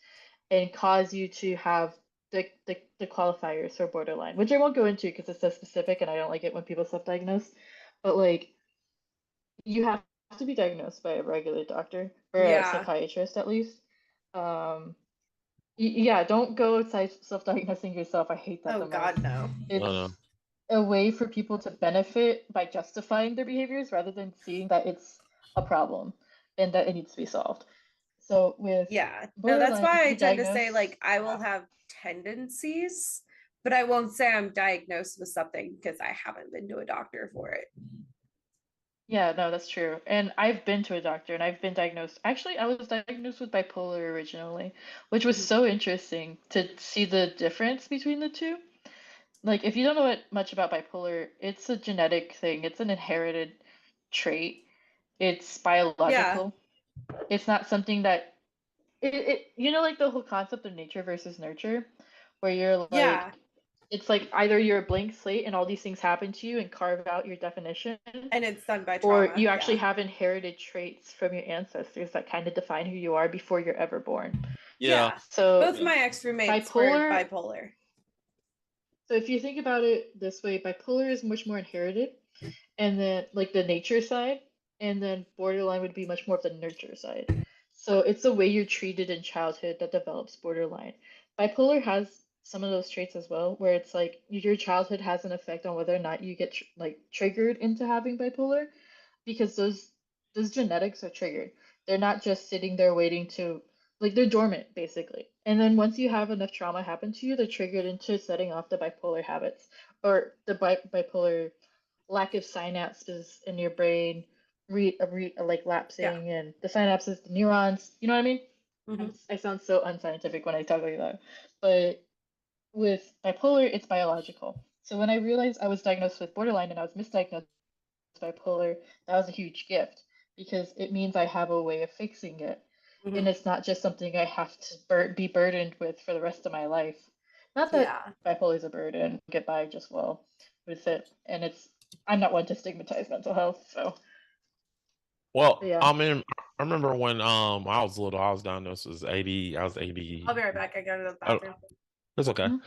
Speaker 4: and cause you to have the qualifiers for borderline, which I won't go into because it's so specific and I don't like it when people self-diagnose. But like you have to be diagnosed by a regular doctor or a
Speaker 5: Yeah.
Speaker 4: psychiatrist at least. Yeah, don't go outside self-diagnosing yourself. I hate that
Speaker 5: Oh
Speaker 4: the
Speaker 5: God,
Speaker 4: most.
Speaker 5: no.
Speaker 4: It's
Speaker 3: no.
Speaker 4: a way for people to benefit by justifying their behaviors rather than seeing that it's a problem and that it needs to be solved. So with
Speaker 5: Yeah. No, that's
Speaker 4: borderline, you
Speaker 5: why
Speaker 4: can
Speaker 5: I
Speaker 4: be
Speaker 5: tend to say
Speaker 4: diagnosed.
Speaker 5: like I will
Speaker 4: Yeah.
Speaker 5: have tendencies, but I won't say I'm diagnosed with something because I haven't been to a doctor for it.
Speaker 4: Yeah, no, that's true. And I've been to a doctor and I've been diagnosed. Actually, I was diagnosed with bipolar originally, which was
Speaker 5: Mhm.
Speaker 4: so interesting to see the difference between the two. Like, if you don't know much about bipolar, it's a genetic thing, it's an inherited trait, it's
Speaker 5: Yeah.
Speaker 4: biological. It's not something that you know, like the whole concept of nature versus nurture, where you're
Speaker 5: Yeah.
Speaker 4: like, it's like either you're a blank slate and all these things happen to you and carve out your definition,
Speaker 5: And it's done by
Speaker 4: or
Speaker 5: trauma.
Speaker 4: you actually
Speaker 5: Yeah.
Speaker 4: have inherited traits from your ancestors that kind of define who you are before you're ever born.
Speaker 3: Yeah.
Speaker 5: Yeah.
Speaker 4: So
Speaker 5: Both my ex roommates were
Speaker 4: bipolar,
Speaker 5: bipolar.
Speaker 4: so if you think about it this way, bipolar is much more inherited, and then like the nature side, and then borderline would be much more of the nurture side. So it's the way you're treated in childhood that develops borderline. Bipolar has some of those traits as well, where it's like your childhood has an effect on whether or not you get like triggered into having bipolar, because those genetics are triggered. They're not just sitting there waiting to, like, they're dormant basically. And then once you have enough trauma happen to you, they're triggered into setting off the bipolar habits, or the bipolar lack of synapses in your brain, like
Speaker 5: Yeah.
Speaker 4: lapsing, and the synapses, the neurons. You know what I mean?
Speaker 5: Mhm.
Speaker 4: I sound so unscientific when I talk like that, but with bipolar, it's biological. So when I realized I was diagnosed with borderline and I was misdiagnosed bipolar, that was a huge gift because it means I have a way of fixing it. And
Speaker 5: Mhm.
Speaker 4: it's not just something I have to be burdened with for the rest of my life. Not that
Speaker 5: Yeah.
Speaker 4: bipolar is a burden, get by just well with it. And I'm not one to stigmatize mental health. So,
Speaker 3: Well,
Speaker 4: yeah.
Speaker 3: I mean, I remember when I was little, I was diagnosed as AD. I was AD.
Speaker 5: I'll be right back. I go to the
Speaker 3: Oh,
Speaker 5: bathroom.
Speaker 3: that's okay.
Speaker 4: Mhm.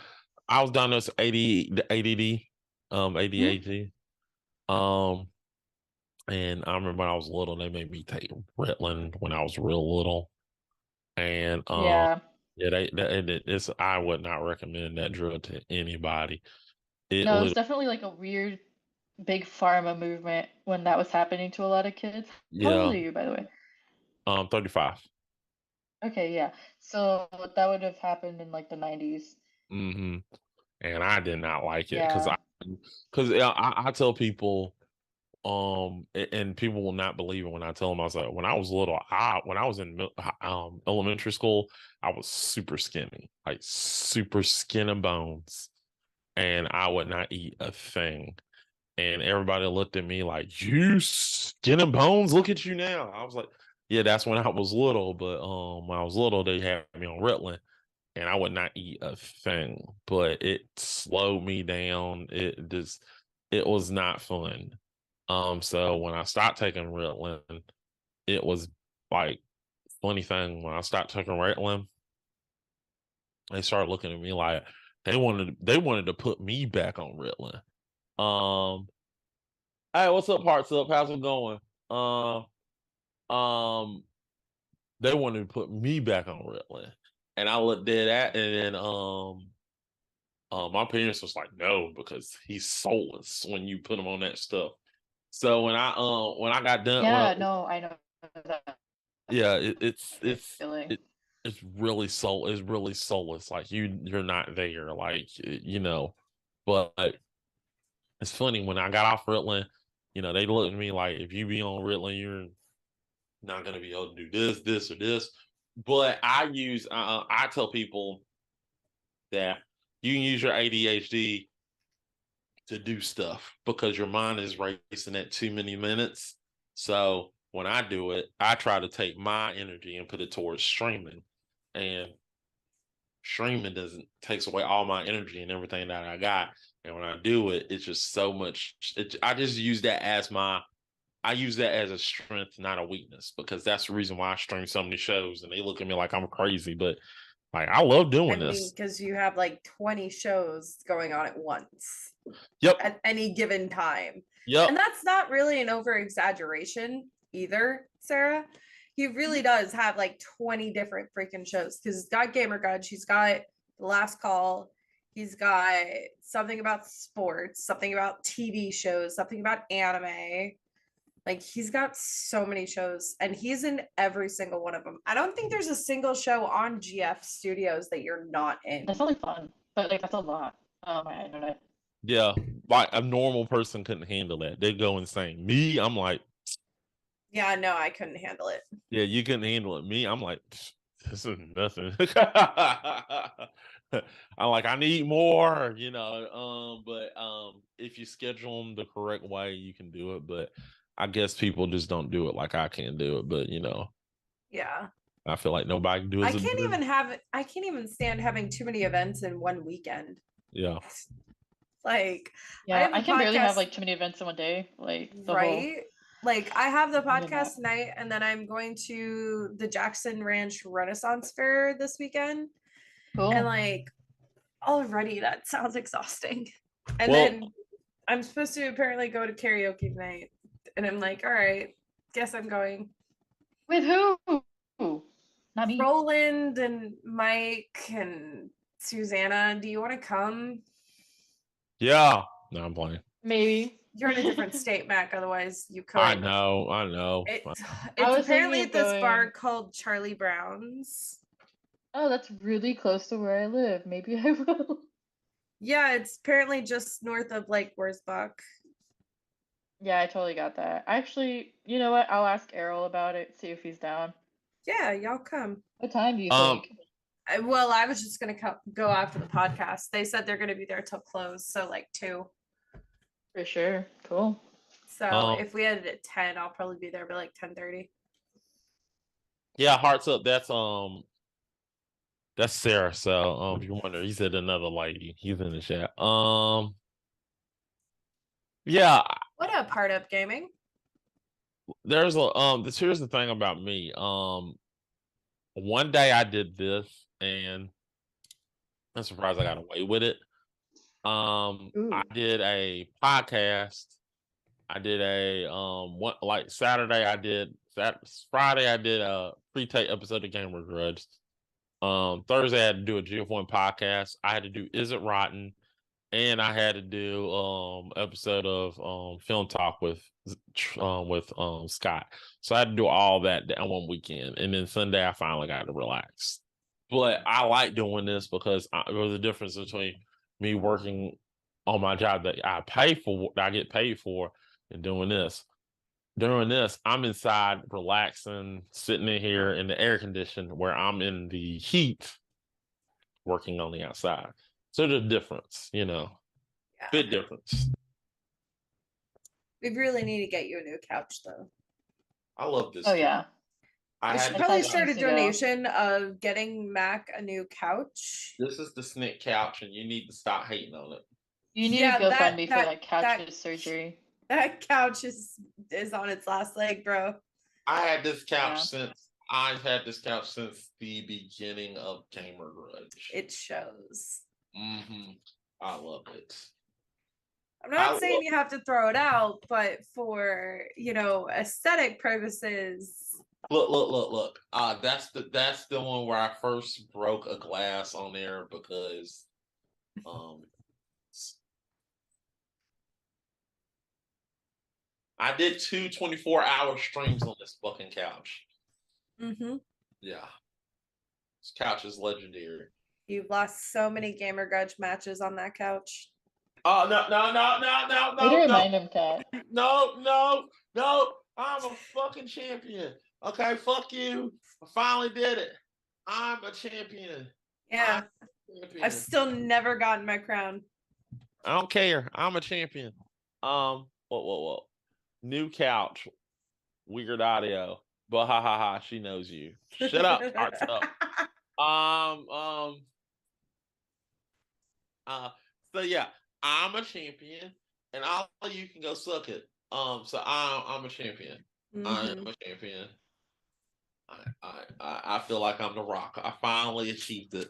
Speaker 3: I was diagnosed ADD,
Speaker 4: Mhm.
Speaker 3: ADHD. Um, and I remember when I was little, they made me take Ritalin when I was real little, and
Speaker 4: Yeah.
Speaker 3: yeah, it's I would not recommend that drug to anybody. It
Speaker 4: No, it's
Speaker 3: literally,
Speaker 4: definitely like a weird big pharma movement when that was happening to a lot of kids. How old
Speaker 3: yeah,
Speaker 4: are you, by the way?
Speaker 3: 35.
Speaker 4: Okay, yeah. So that would have happened in like the 90s.
Speaker 3: Mm-hmm. And I did not like it
Speaker 4: Yeah.
Speaker 3: because I tell people, and people will not believe it when I tell them. I was like, when I was little, when I was in elementary school, I was super skinny, like super skin and bones, and I would not eat a thing. And everybody looked at me like, you skin and bones, look at you now. I was like, yeah, that's when I was little, but when I was little, they had me on Ritalin and I would not eat a thing, but it slowed me down. It was not fun. So when I stopped taking Ritalin, it was like funny thing. When I stopped taking Ritalin, they started looking at me like they wanted to put me back on Ritalin. Um, hey, what's up, Parts Up? How's it going? Um, um, they wanted to put me back on Ritalin, and I looked at that, and then my parents was like, no, because he's soulless when you put him on that stuff. So when I got done
Speaker 4: Yeah, no, I know that
Speaker 3: yeah, it's
Speaker 4: feeling.
Speaker 3: it's really soulless. Like you're not there, like you know. But it's funny when I got off Ritalin, they looked at me like if you be on Ritalin, you're not gonna be able to do this, or this. But I tell people that you can use your ADHD to do stuff because your mind is racing at too many minutes. So when I do it, I try to take my energy and put it towards streaming. And streaming doesn't takes away all my energy and everything that I got. And when I do it, it's just so much. I just use that as I use that as a strength, not a weakness, because that's the reason why I stream so many shows and they look at me like I'm crazy. But like I love
Speaker 5: I
Speaker 3: doing
Speaker 5: mean,
Speaker 3: this.
Speaker 5: because you have like 20 shows going on at once
Speaker 3: Yep.
Speaker 5: at any given time.
Speaker 3: Yep.
Speaker 5: And that's not really an over exaggeration either, Sarah. He really does have like 20 different freaking shows because he's got Gamer Grudge, he's got The Last Call, he's got something about sports, something about TV shows, something about anime. Like he's got so many shows and he's in every single one of them. I don't think there's a single show on GF Studios that you're not in.
Speaker 4: That's only fun, but like that's a lot. Oh my internet.
Speaker 3: Yeah, like a normal person couldn't handle that. They'd go insane. Me, I'm like,
Speaker 5: Yeah, no, I couldn't handle it.
Speaker 3: yeah, you couldn't handle it. Me, I'm like, this is nothing. I'm like, I need more, you know. But if you schedule them the correct way, you can do it. But I guess people just don't do it like I can do it. But you know,
Speaker 5: Yeah.
Speaker 3: I feel like nobody can do it.
Speaker 5: I can't even stand having too many events in one weekend.
Speaker 3: Yeah.
Speaker 5: Like
Speaker 4: Yeah,
Speaker 5: have a
Speaker 4: I can barely have
Speaker 5: podcast-
Speaker 4: like too many events in one day. Like the whole,
Speaker 5: right? Like I have the
Speaker 4: I mean,
Speaker 5: podcast tonight and then I'm going to the Jackson Ranch Renaissance Fair this weekend.
Speaker 4: cool.
Speaker 5: And like already that sounds exhausting. And
Speaker 3: Well-
Speaker 5: then I'm supposed to apparently go to karaoke tonight. And I'm like, all right, guess I'm going.
Speaker 4: With who? Not me.
Speaker 5: Roland and Mike and Susanna, do you want to come?
Speaker 3: Yeah. No, I'm playing.
Speaker 4: Maybe.
Speaker 5: You're in a different state, Mac. Otherwise, you could.
Speaker 3: I know.
Speaker 5: It's
Speaker 4: was
Speaker 5: apparently
Speaker 4: thinking
Speaker 5: at
Speaker 4: of
Speaker 5: this bar
Speaker 4: going-
Speaker 5: called Charlie Brown's.
Speaker 4: Oh, that's really close to where I live. Maybe I will.
Speaker 5: Yeah, it's apparently just north of Lake Wurzbach.
Speaker 4: Yeah, I totally got that. Actually, you know what? I'll ask Errol about it, see if he's down.
Speaker 5: Yeah, y'all come.
Speaker 4: What time do you
Speaker 3: Um,
Speaker 4: think?
Speaker 5: Well, I was just gonna go after the podcast. They said they're gonna be there till close, so like 2.
Speaker 4: For sure. Cool.
Speaker 5: So if we had it at 10, I'll probably be there by like 10:30.
Speaker 3: Yeah, hearts up. That's Sarah. So if you wonder, he said another lady. He's in the chat. Yeah,
Speaker 5: What up, Part Up Gaming?
Speaker 3: there's here's the thing about me. One day I did this and I'm surprised I got away with it. I
Speaker 4: Ooh.
Speaker 3: did a podcast. I did a one like Saturday I did Friday I did a pre-tape episode of Gamer Grudge. Thursday I had to do a GF1 podcast. I had to do Is It Rotten? And I had to do episode of Film Talk with Scott. So I had to do all that on one weekend. And then Sunday I finally got to relax. But I like doing this because there was a difference between me working on my job that I get paid for, and doing this. During this, I'm inside relaxing, sitting in here in the air condition where I'm in the heat working on the outside. So the difference, you know,
Speaker 5: Yeah.
Speaker 3: big difference.
Speaker 5: We really need to get you a new couch though.
Speaker 3: I love this.
Speaker 4: Oh yeah.
Speaker 3: I
Speaker 5: We
Speaker 3: had
Speaker 5: should
Speaker 3: to
Speaker 5: probably
Speaker 3: do
Speaker 5: start a
Speaker 4: years ago.
Speaker 5: donation of getting Mac a new couch.
Speaker 3: This is the Snick couch, and you need to stop hating on it.
Speaker 4: You need
Speaker 5: Yeah,
Speaker 4: to go
Speaker 5: that-
Speaker 4: fund me for
Speaker 5: that-
Speaker 4: like couch surgery.
Speaker 5: That couch is on its last leg, bro.
Speaker 3: I had this couch
Speaker 4: Yeah.
Speaker 3: since I've had this couch since the beginning of Gamer Grudge.
Speaker 5: It shows.
Speaker 3: I love it.
Speaker 5: I'm not
Speaker 3: I
Speaker 5: saying
Speaker 3: love-
Speaker 5: you have to throw it out, but for aesthetic purposes,
Speaker 3: Look. That's the one where I first broke a glass on there because I did 2 24-hour streams on this fucking couch. Yeah. This couch is legendary.
Speaker 5: you've lost so many Gamer Grudge matches on that couch.
Speaker 3: Oh no.
Speaker 4: Way to remind him, Kat.
Speaker 3: No. I'm a fucking champion. Okay, fuck you. I finally did it. I'm a champion.
Speaker 5: Yeah,
Speaker 3: I'm a champion.
Speaker 5: I've still never gotten my crown.
Speaker 3: I don't care. I'm a champion. What? New couch. Weird audio. But ha. She knows you. Shut up. Hearts up. So yeah, I'm a champion, and all of you can go suck it. So I'm a champion. I am a champion. I feel like I'm the Rock. I finally achieved it.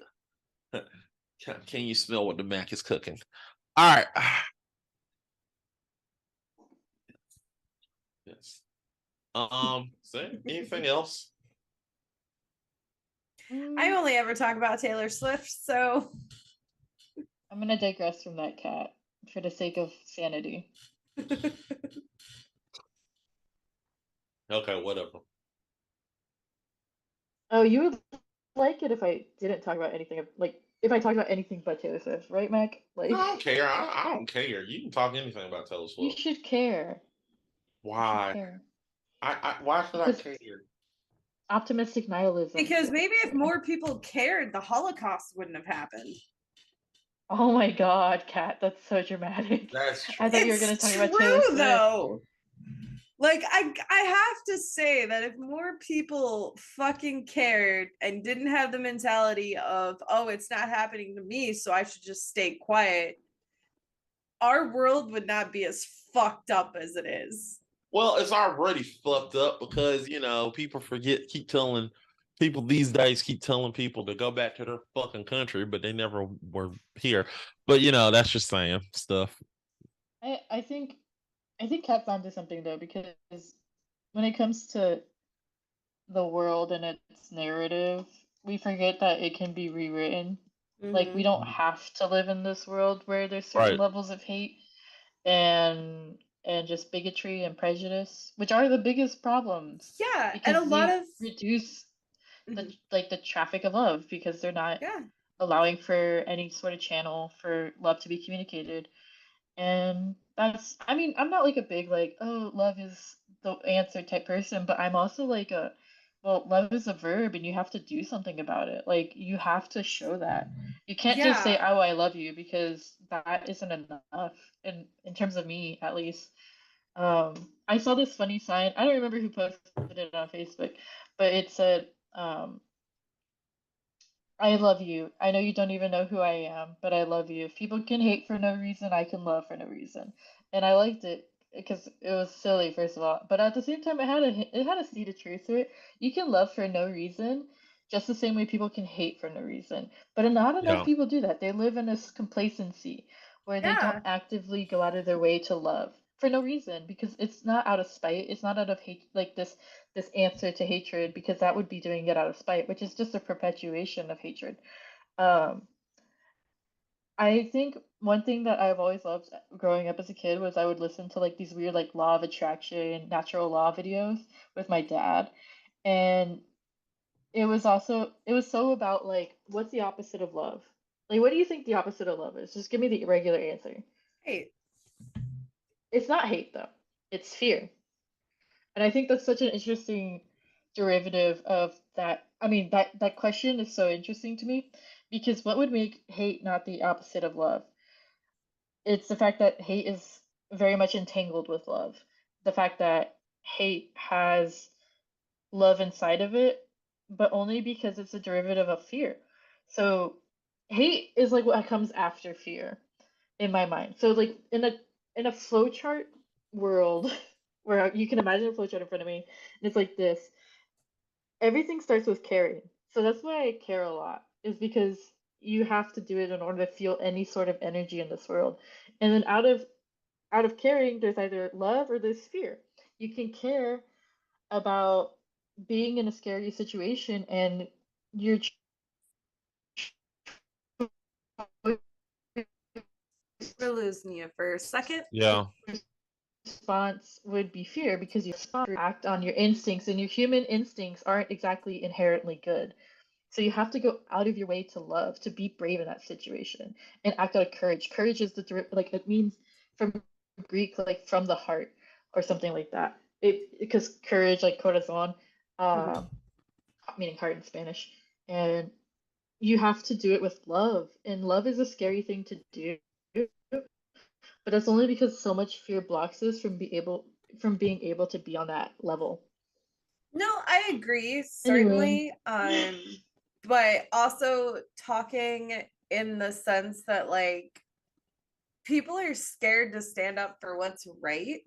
Speaker 3: Can you smell what the Mac is cooking? All right. Yes. So anything else?
Speaker 5: I only ever talk about Taylor Swift, so
Speaker 4: I'm gonna digress from that, cat, for the sake of sanity.
Speaker 3: Okay, whatever.
Speaker 4: Oh, you would like it if I didn't talk about anything, like if I talked about anything but Taylor Swift, right, Mac? Like,
Speaker 3: I don't care. I don't care. You can talk anything about Taylor
Speaker 4: you
Speaker 3: Swift.
Speaker 4: should care. You should
Speaker 3: Why?
Speaker 4: care.
Speaker 3: Why should I
Speaker 4: Because
Speaker 3: care?
Speaker 4: optimistic nihilism.
Speaker 5: because maybe if more people cared, the Holocaust wouldn't have happened.
Speaker 4: Oh my God, Kat, that's so dramatic.
Speaker 3: That's
Speaker 4: I
Speaker 3: true.
Speaker 4: thought you were gonna
Speaker 5: It's
Speaker 4: talk about Taylor
Speaker 5: true
Speaker 4: Swift.
Speaker 5: though. Like I have to say that if more people fucking cared and didn't have the mentality of, oh, it's not happening to me, so I should just stay quiet, our world would not be as fucked up as it is.
Speaker 3: Well, it's already fucked up because people keep telling people these days, keep telling people to go back to their fucking country, but they never were here. But that's just saying stuff.
Speaker 4: I think Kat's onto something though, because when it comes to the world and its narrative, we forget that it can be rewritten. Like, we don't have to live in this world where there's certain
Speaker 3: Right.
Speaker 4: levels of hate and just bigotry and prejudice, which are the biggest problems.
Speaker 5: Yeah,
Speaker 4: because
Speaker 5: and a lot
Speaker 4: they
Speaker 5: of
Speaker 4: reduce the traffic of love, because they're not
Speaker 5: yeah.
Speaker 4: allowing for any sort of channel for love to be communicated. And that's, I mean, I'm not like a big like, oh, love is the answer type person, but I'm also like well, love is a verb and you have to do something about it. Like, you have to show that. You can't just say,
Speaker 5: Yeah.
Speaker 4: oh, I love you, because that isn't enough in terms of me, at least. I saw this funny sign. I don't remember who posted it on Facebook, but it said, I love you. I know you don't even know who I am, but I love you. If people can hate for no reason, I can love for no reason. And I liked it because it was silly, first of all, but at the same time, it had a seed of truth to it. You can love for no reason, just the same way people can hate for no reason. But not enough
Speaker 3: Yeah.
Speaker 4: people do that. They live in this complacency where they don't
Speaker 5: Yeah.
Speaker 4: actively go out of their way to love for no reason, because it's not out of spite. It's not out of hate, like this answer to hatred, because that would be doing it out of spite, which is just a perpetuation of hatred. Um, I think one thing that I've always loved growing up as a kid was I would listen to like these weird like law of attraction, natural law videos with my dad. And it was so about like, what's the opposite of love? Like, what do you think the opposite of love is? Just give me the regular answer.
Speaker 5: Hey,
Speaker 4: It's not hate though. It's fear. And I think that's such an interesting derivative of that. I mean, that question is so interesting to me, because what would make hate not the opposite of love? It's the fact that hate is very much entangled with love. The fact that hate has love inside of it, but only because it's a derivative of fear. So hate is like what comes after fear in my mind. So like in a flowchart world where you can imagine a flowchart in front of me, and it's like this. Everything starts with caring. So that's why I care a lot, is because you have to do it in order to feel any sort of energy in this world. And then out of caring, there's either love or there's fear. You can care about being in a scary situation, and your
Speaker 5: we're losing you for a second.
Speaker 3: Yeah.
Speaker 4: response would be fear, because you act on your instincts, and your human instincts aren't exactly inherently good. So you have to go out of your way to love, to be brave in that situation, and act out of courage. Courage is like, it means from Greek, like from the heart or something like that. It because courage, like corazon, uh, meaning heart in Spanish, and you have to do it with love. And love is a scary thing to do, but that's only because so much fear blocks us from being able to be on that level.
Speaker 5: No, I agree,
Speaker 4: Anyway.
Speaker 5: certainly. But also talking in the sense that like people are scared to stand up for what's right,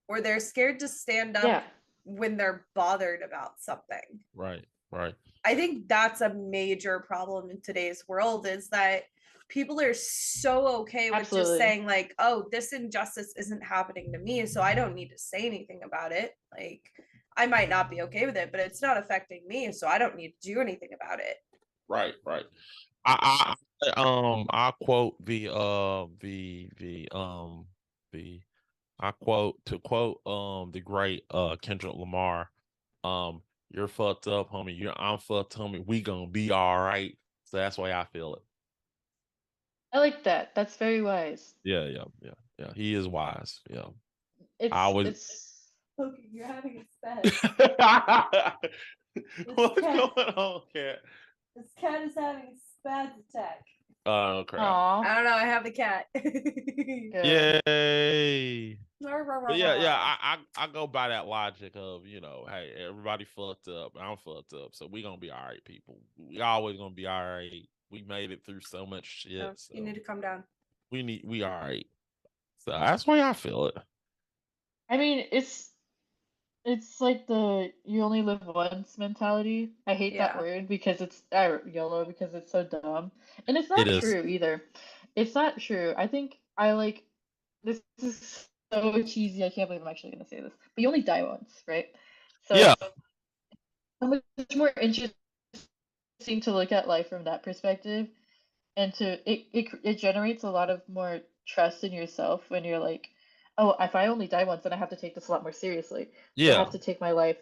Speaker 5: or they're scared to stand up
Speaker 4: Yeah.
Speaker 5: when they're bothered about something.
Speaker 3: Right. Right.
Speaker 5: I think that's a major problem in today's world, is that people are so okay with just
Speaker 4: Absolutely.
Speaker 5: saying like, oh, this injustice isn't happening to me, so I don't need to say anything about it. Like, I might not be okay with it, but it's not affecting me, so I don't need to do anything about it.
Speaker 3: Right, right. I quote the I quote the great Kendrick Lamar, you're fucked up, homie. I'm fucked, homie. We gonna be all right. So that's the way I feel it.
Speaker 4: I like that. That's very wise.
Speaker 3: Yeah. He is wise. Yeah.
Speaker 4: It's
Speaker 3: I was
Speaker 4: it's
Speaker 5: Okay, you're having a spaz.
Speaker 3: What's
Speaker 5: cat-
Speaker 3: going on, cat?
Speaker 5: This cat is having a spaz attack.
Speaker 3: Oh crap.
Speaker 4: aw.
Speaker 5: I don't know. I have a cat.
Speaker 4: Good.
Speaker 3: Yay. But yeah, I go by that logic of, hey, everybody fucked up. I'm fucked up. So we gonna be all right, people. We always gonna be all right. We made it through so much shit.
Speaker 5: No,
Speaker 3: So
Speaker 5: you need to calm down.
Speaker 3: we all right. So that's why I feel it.
Speaker 4: I mean, it's like the you only live once mentality. I hate that
Speaker 5: Yeah.
Speaker 4: word because it's YOLO because it's so dumb. And it's
Speaker 3: It
Speaker 4: not
Speaker 3: is.
Speaker 4: true either. It's not true. I think I like this is so cheesy. I can't believe I'm actually gonna say this. But you only die once, right? So
Speaker 3: Yeah.
Speaker 4: so much more interesting to look at life from that perspective and it generates a lot of more trust in yourself when you're like, oh, if I only die once, then I have to take this a lot more seriously. So I
Speaker 3: Yeah.
Speaker 4: have to take my life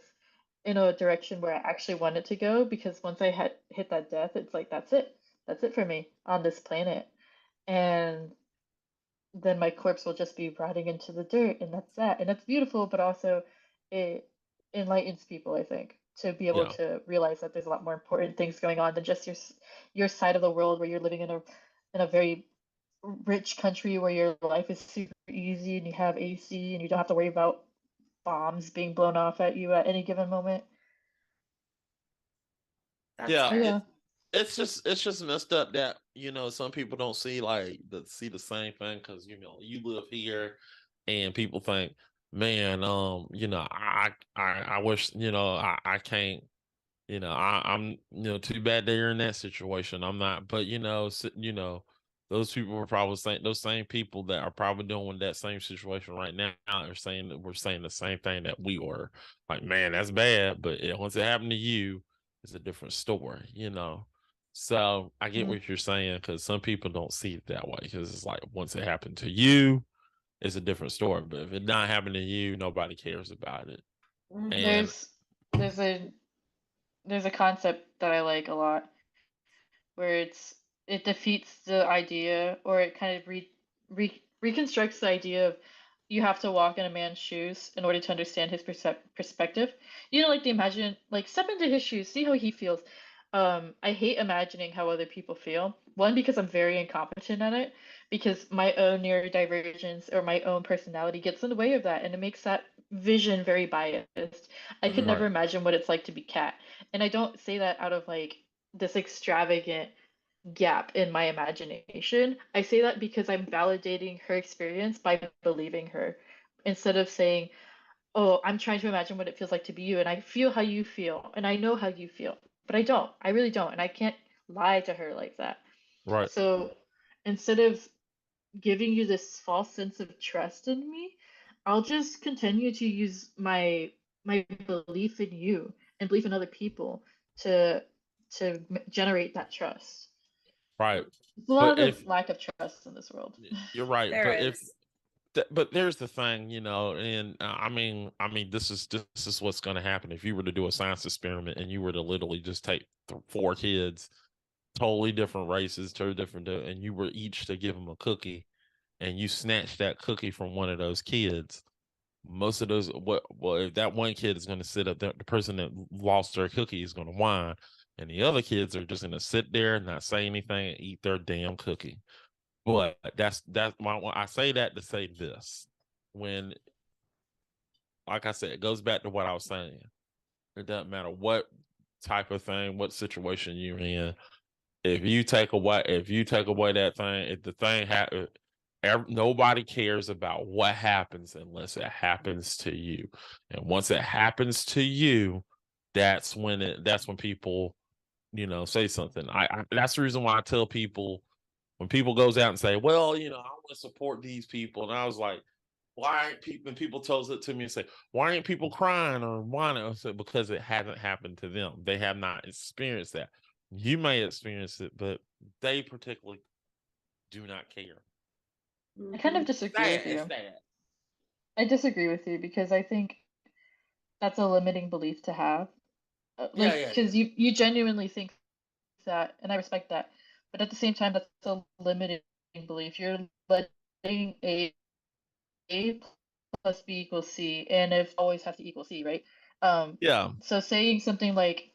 Speaker 4: in a direction where I actually want it to go because once I had hit that death, it's like that's it for me on this planet, and then my corpse will just be rotting into the dirt, and that's that, and that's beautiful, but also it enlightens people, I think, to be able
Speaker 3: Yeah.
Speaker 4: to realize that there's a lot more important things going on than just your side of the world where you're living in a very rich country where your life is super easy and you have AC and you don't have to worry about bombs being blown off at you at any given moment.
Speaker 5: That's
Speaker 3: Yeah.
Speaker 5: fair.
Speaker 4: Yeah.
Speaker 3: It's just messed up that some people don't see the same thing because you live here and people think, man, I wish I can't, I'm too bad they're in that situation. I'm not, but those people were probably saying, those same people that are probably doing that same situation right now are saying that we're saying the same thing that we were, like, man, that's bad, but once it happened to you, it's a different story. So I get
Speaker 4: Mhm.
Speaker 3: what you're saying because some people don't see it that way because it's like once it happened to you, it's a different story. But if it not happened to you, nobody cares about it.
Speaker 5: Mhm.
Speaker 3: And
Speaker 4: There's a concept that I like a lot where it defeats the idea or it kind of reconstructs the idea of you have to walk in a man's shoes in order to understand his perspective. Like the imagine like step into his shoes, see how he feels. I hate imagining how other people feel. One, because I'm very incompetent at it, because my own neurodivergence or my own personality gets in the way of that, and it makes that vision very biased. I could never
Speaker 3: right,
Speaker 4: imagine what it's like to be Cat, and I don't say that out of like this extravagant gap in my imagination. I say that because I'm validating her experience by believing her instead of saying, oh, I'm trying to imagine what it feels like to be you, and I feel how you feel, and I know how you feel, but I don't. I really don't, and I can't lie to her like that.
Speaker 3: right.
Speaker 4: So instead of giving you this false sense of trust in me, I'll just continue to use my belief in you and belief in other people to generate that trust.
Speaker 3: Right.
Speaker 4: There's a lot
Speaker 3: But
Speaker 4: of
Speaker 3: if
Speaker 4: lack of trust in this world.
Speaker 3: you're right,
Speaker 5: There
Speaker 3: but if
Speaker 5: is.
Speaker 3: but there's the thing, and I mean, this is what's going to happen if you were to do a science experiment and you were to literally just take four kids, totally different races, totally different, and you were each to give them a cookie, and you snatch that cookie from one of those kids. Most of those, well, if that one kid is going to sit up there, the person that lost their cookie is going to whine, and the other kids are just going to sit there and not say anything and eat their damn cookie. But that's my. I say that to say this: when, like I said, it goes back to what I was saying. It doesn't matter what type of thing, what situation you're in. If you take away that thing, if the thing happens, nobody cares about what happens unless it happens to you. And once it happens to you, that's when people, say something. That's the reason why I tell people when people goes out and say, well, I want to support these people. And I was like, why aren't people, and people tells it to me and say, why aren't people crying or whining? I said, because it hasn't happened to them. They have not experienced that. You may experience it, but they particularly do not care.
Speaker 4: I kind of
Speaker 5: Mhm.
Speaker 4: disagree with
Speaker 3: It's
Speaker 4: you.
Speaker 3: sad.
Speaker 4: I disagree with you because I think that's a limiting belief to have.
Speaker 3: Yeah,
Speaker 4: Like,
Speaker 3: yeah,
Speaker 4: because you genuinely think that, and I respect that. But at the same time, that's a limiting belief. You're letting A plus B equals C, and if always has to equal C, right?
Speaker 3: yeah,
Speaker 4: So saying something like,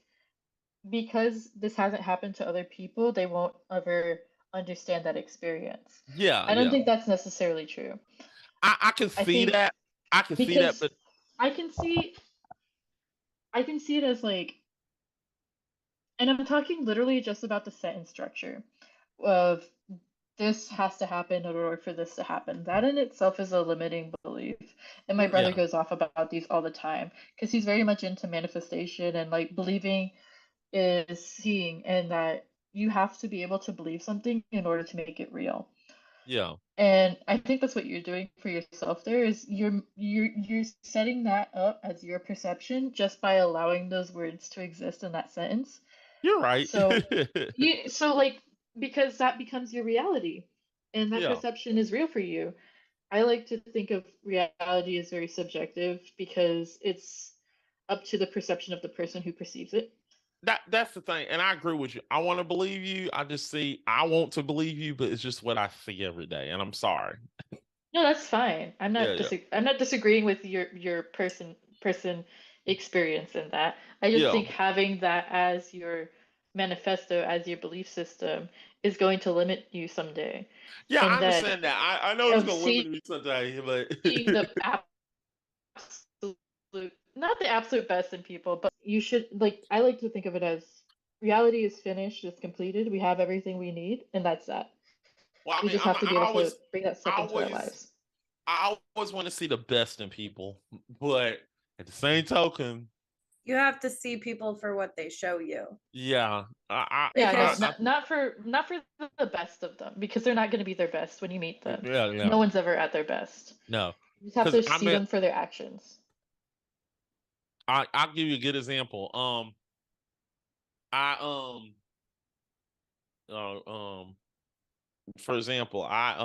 Speaker 4: because this hasn't happened to other people, they won't ever understand that experience.
Speaker 3: yeah,
Speaker 4: I don't
Speaker 3: yeah.
Speaker 4: think that's necessarily true.
Speaker 3: I can
Speaker 4: I
Speaker 3: see
Speaker 4: think
Speaker 3: that. I can see that,
Speaker 4: because
Speaker 3: but
Speaker 4: I can see I can see it as like, and I'm talking literally just about the sentence structure of this has to happen in order for this to happen. That in itself is a limiting belief. And my brother
Speaker 3: yeah,
Speaker 4: goes off about these all the time because he's very much into manifestation and like believing is seeing, and that you have to be able to believe something in order to make it real.
Speaker 3: yeah,
Speaker 4: And I think that's what you're doing for yourself there is you're setting that up as your perception just by allowing those words to exist in that sentence.
Speaker 3: you're right.
Speaker 4: So like, because that becomes your reality and that
Speaker 3: Yeah,
Speaker 4: perception is real for you. I like to think of reality as very subjective because it's up to the perception of the person who perceives it.
Speaker 3: that's the thing, and I agree with you. I want to believe you. I just see. I want to believe you, but it's just what I see every day, and I'm sorry.
Speaker 4: No, that's fine.
Speaker 3: Yeah, yeah,
Speaker 4: I'm not disagreeing with your person experience in that. I just
Speaker 3: yeah,
Speaker 4: think having that as your manifesto, as your belief system, is going to limit you someday.
Speaker 3: yeah. I
Speaker 4: And that
Speaker 3: understand that. I know it's
Speaker 4: of
Speaker 3: gonna limit
Speaker 4: seeing
Speaker 3: me someday, but
Speaker 4: the absolute, not the absolute best in people, but you should like, I like to think of it as reality is finished, it's completed, we have everything we need, and that's that.
Speaker 3: well, I
Speaker 4: We
Speaker 3: mean,
Speaker 4: just have to be able to bring that
Speaker 3: I
Speaker 4: stuff into our
Speaker 3: always,
Speaker 4: lives.
Speaker 3: I always want to see the best in people, but at the same token,
Speaker 5: You have to see people for what they show you.
Speaker 3: yeah,
Speaker 4: Yeah, no,
Speaker 5: Because
Speaker 4: not for the best of them because they're not going to be their best when you meet them.
Speaker 3: yeah, yeah,
Speaker 4: No one's ever at their best.
Speaker 3: no,
Speaker 4: You just have
Speaker 3: because
Speaker 4: to
Speaker 3: I
Speaker 4: see
Speaker 3: mean,
Speaker 4: them for their actions.
Speaker 3: I'll give you a good example. I uh, um, for example, I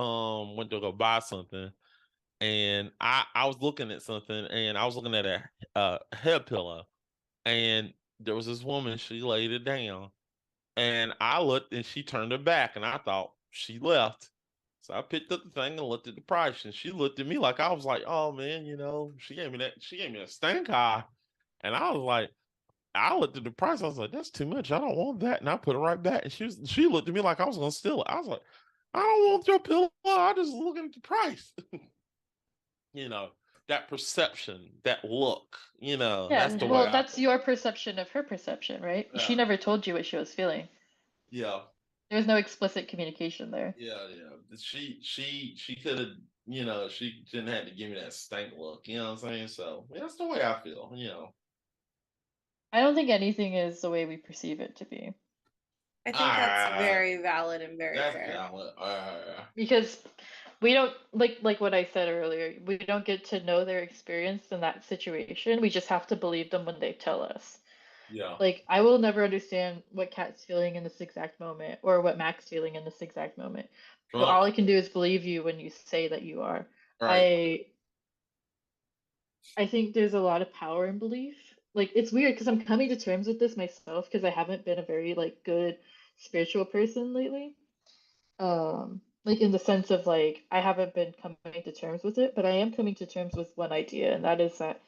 Speaker 3: went to go buy something, and I was looking at something, and I was looking at a head pillow, and there was this woman. She laid it down, and I looked, and she turned her back, and I thought she left. So I picked up the thing and looked at the price, and she looked at me like I was like, "Oh man, you know." She gave me a stink eye, and I was like, I looked at the price. I was like, "That's too much. I don't want that." And I put it right back. And she looked at me like I was gonna steal it. I was like, "I don't want your pillow. I just looking at the price." You know, that perception, that look.
Speaker 4: Yeah,
Speaker 3: That's the
Speaker 4: and
Speaker 3: way
Speaker 4: well,
Speaker 3: I
Speaker 4: that's
Speaker 3: feel.
Speaker 4: your perception of her perception, right? She
Speaker 3: Yeah,
Speaker 4: never told you what she was feeling.
Speaker 3: yeah,
Speaker 4: There was no explicit communication there.
Speaker 3: yeah, yeah. She could have. She didn't have to give me that stank look. You know what I'm saying? So yeah, that's the way I feel.
Speaker 4: I don't think anything is the way we perceive it to be.
Speaker 5: I think that's
Speaker 3: Ah,
Speaker 5: very valid and very
Speaker 3: that's
Speaker 5: fair.
Speaker 3: valid.
Speaker 4: Because we don't like what I said earlier, we don't get to know their experience in that situation. We just have to believe them when they tell us.
Speaker 3: Yeah.
Speaker 4: Like, I will never understand what Kat's feeling in this exact moment or what Mac's feeling in this exact moment. But
Speaker 3: Right.
Speaker 4: all I can do is believe you when you say that you are.
Speaker 3: Right.
Speaker 4: I think there's a lot of power in belief. Like, it's weird because I'm coming to terms with this myself because I haven't been a very like good spiritual person lately. Like in the sense of like I haven't been coming to terms with it, but I am coming to terms with one idea, and that is that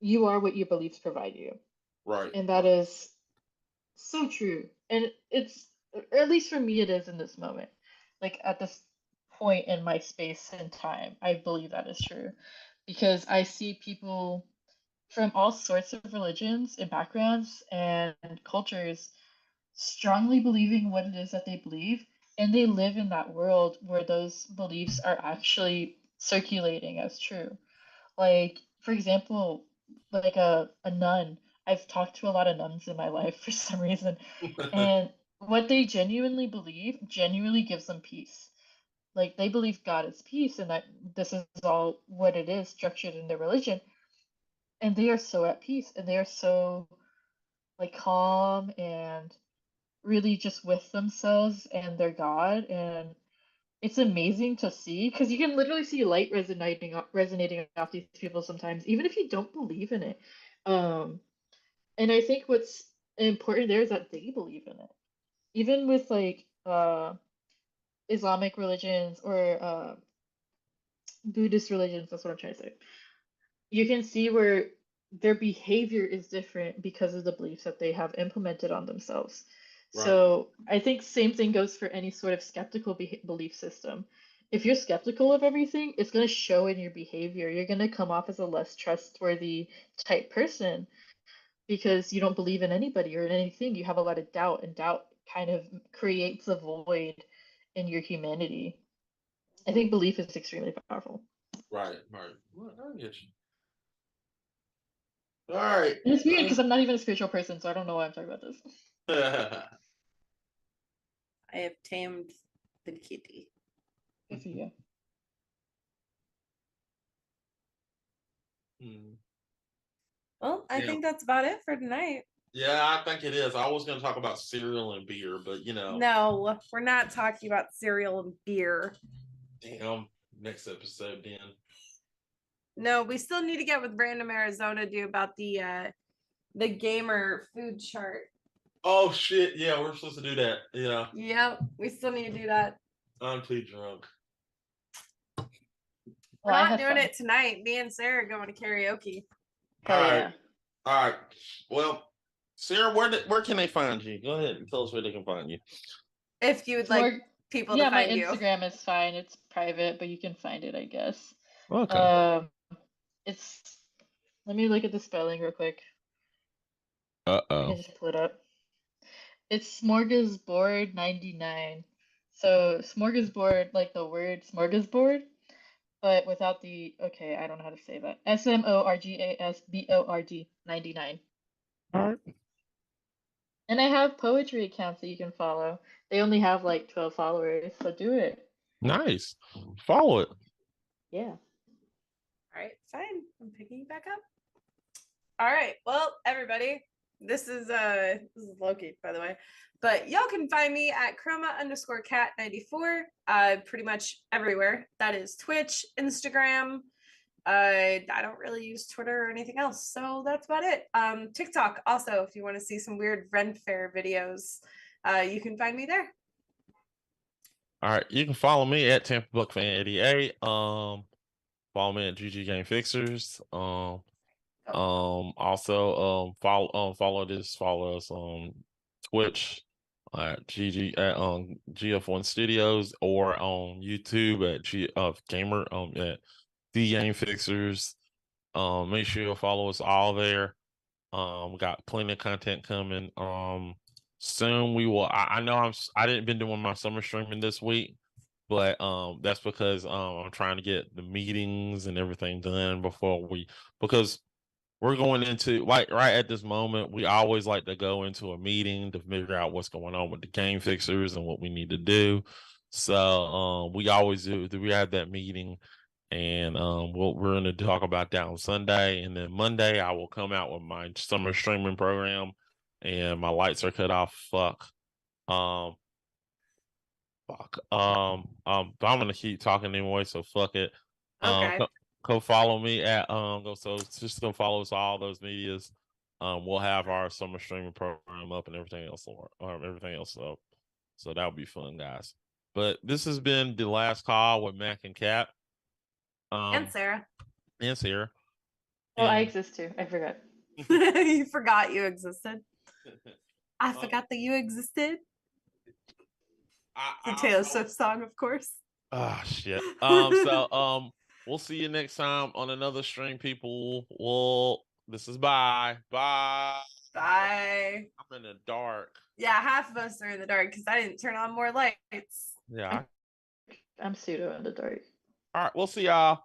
Speaker 4: you are what your beliefs provide you.
Speaker 3: Right.
Speaker 4: And that is so true. And it's, or at least for me, it is in this moment. Like at this point in my space and time, I believe that is true. Because I see people from all sorts of religions and backgrounds and cultures strongly believing what it is that they believe. And they live in that world where those beliefs are actually circulating as true. Like, for example, like a nun. I've talked to a lot of nuns in my life for some reason, and what they genuinely believe genuinely gives them peace. Like they believe God is peace and that this is all what it is structured in their religion. And they are so at peace and they are so like calm and really just with themselves and their God. And it's amazing to see because you can literally see light resonating off these people sometimes, even if you don't believe in it. And I think what's important there is that they believe in it. Even with like Islamic religions or Buddhist religions, that's what I'm trying to say. You can see where their behavior is different because of the beliefs that they have implemented on themselves.
Speaker 3: Right.
Speaker 4: So I think same thing goes for any sort of skeptical belief system. If you're skeptical of everything, it's going to show in your behavior. You're going to come off as a less trustworthy type person because you don't believe in anybody or in anything. You have a lot of doubt, and doubt kind of creates a void in your humanity. I think belief is extremely powerful.
Speaker 3: Right. Well, I get you. All right.
Speaker 4: And it's weird because I'm not even a spiritual person, so I don't know why I'm talking about this.
Speaker 5: I have tamed the kitty.
Speaker 4: Good for you.
Speaker 5: Well, I
Speaker 3: Yeah.
Speaker 5: think that's about it for tonight.
Speaker 3: Yeah, I think it is. I was going to talk about cereal and beer, but
Speaker 5: No, we're not talking about cereal and beer.
Speaker 3: damn. Next episode, then.
Speaker 5: No, we still need to get with Random Arizona do about the gamer food chart.
Speaker 3: Oh shit! Yeah, we're supposed to do that. Yeah,
Speaker 5: Yep, we still need to do that.
Speaker 3: I'm too drunk.
Speaker 5: We're
Speaker 4: Well, I
Speaker 5: not
Speaker 4: had
Speaker 5: doing
Speaker 4: fun.
Speaker 5: it tonight. Me and Sarah are going to karaoke.
Speaker 4: Hell
Speaker 3: All
Speaker 4: yeah.
Speaker 3: right. All right. Well, Sarah, where can they find you? Go ahead and tell us where they can find you.
Speaker 5: If you would like people
Speaker 4: Yeah,
Speaker 5: to
Speaker 4: my
Speaker 5: find you.
Speaker 4: Instagram is fine. It's private, but you can find it, I guess.
Speaker 3: Okay.
Speaker 4: It's let me look at the spelling real quick. I
Speaker 3: Uh-oh.
Speaker 4: can just pull it up. It's Smorgasbord 99. So smorgasbord, like the word smorgasbord, but without the okay, I don't know how to say that. SMORGASBORD 99.
Speaker 3: All right.
Speaker 4: And I have poetry accounts that you can follow. They only have like 12 followers, so do it.
Speaker 3: Nice. Follow it.
Speaker 4: Yeah.
Speaker 5: All right, fine. I'm picking you back up. All right. Well, everybody, this is Loki, by the way. But y'all can find me at chroma_cat94, pretty much everywhere. That is Twitch, Instagram. I don't really use Twitter or anything else, so that's about it. TikTok also, if you want to see some weird Ren Fair videos, you can find me there.
Speaker 3: All right, you can follow me at Tampa Buck Fan 88. Follow me at GG Game Fixers. Also follow us on Twitch at GF1 Studios or on YouTube at Gamer at The Game Fixers. Make sure you follow us all there. We got plenty of content coming. Soon we will. I know I didn't been doing my summer streaming this week, but that's because I'm trying to get the meetings and everything done because we're going into right at this moment. We always like to go into a meeting to figure out what's going on with the game fixers and what we need to do. So we always do. We have that meeting, and we're going to talk about that on Sunday, and then Monday I will come out with my summer streaming program, and my lights are cut off. Fuck. But I'm gonna keep talking anyway, so fuck it.
Speaker 5: Okay.
Speaker 3: Go follow me at just go follow us all those medias. We'll have our summer streaming program up and everything else up. So that'll be fun, guys. But this has been the last call with Mac and Cat.
Speaker 5: And Sarah.
Speaker 3: And Sarah.
Speaker 4: Oh, I exist too. I forgot.
Speaker 5: You forgot you existed. I forgot that you existed. The Taylor Swift song, of course.
Speaker 3: Ah, shit. We'll see you next time on another stream, people. This is bye.
Speaker 5: Bye.
Speaker 3: I'm in the dark.
Speaker 5: Yeah, half of us are in the dark because I didn't turn on more lights.
Speaker 3: Yeah.
Speaker 4: I'm pseudo in the dark.
Speaker 3: All right, we'll see y'all.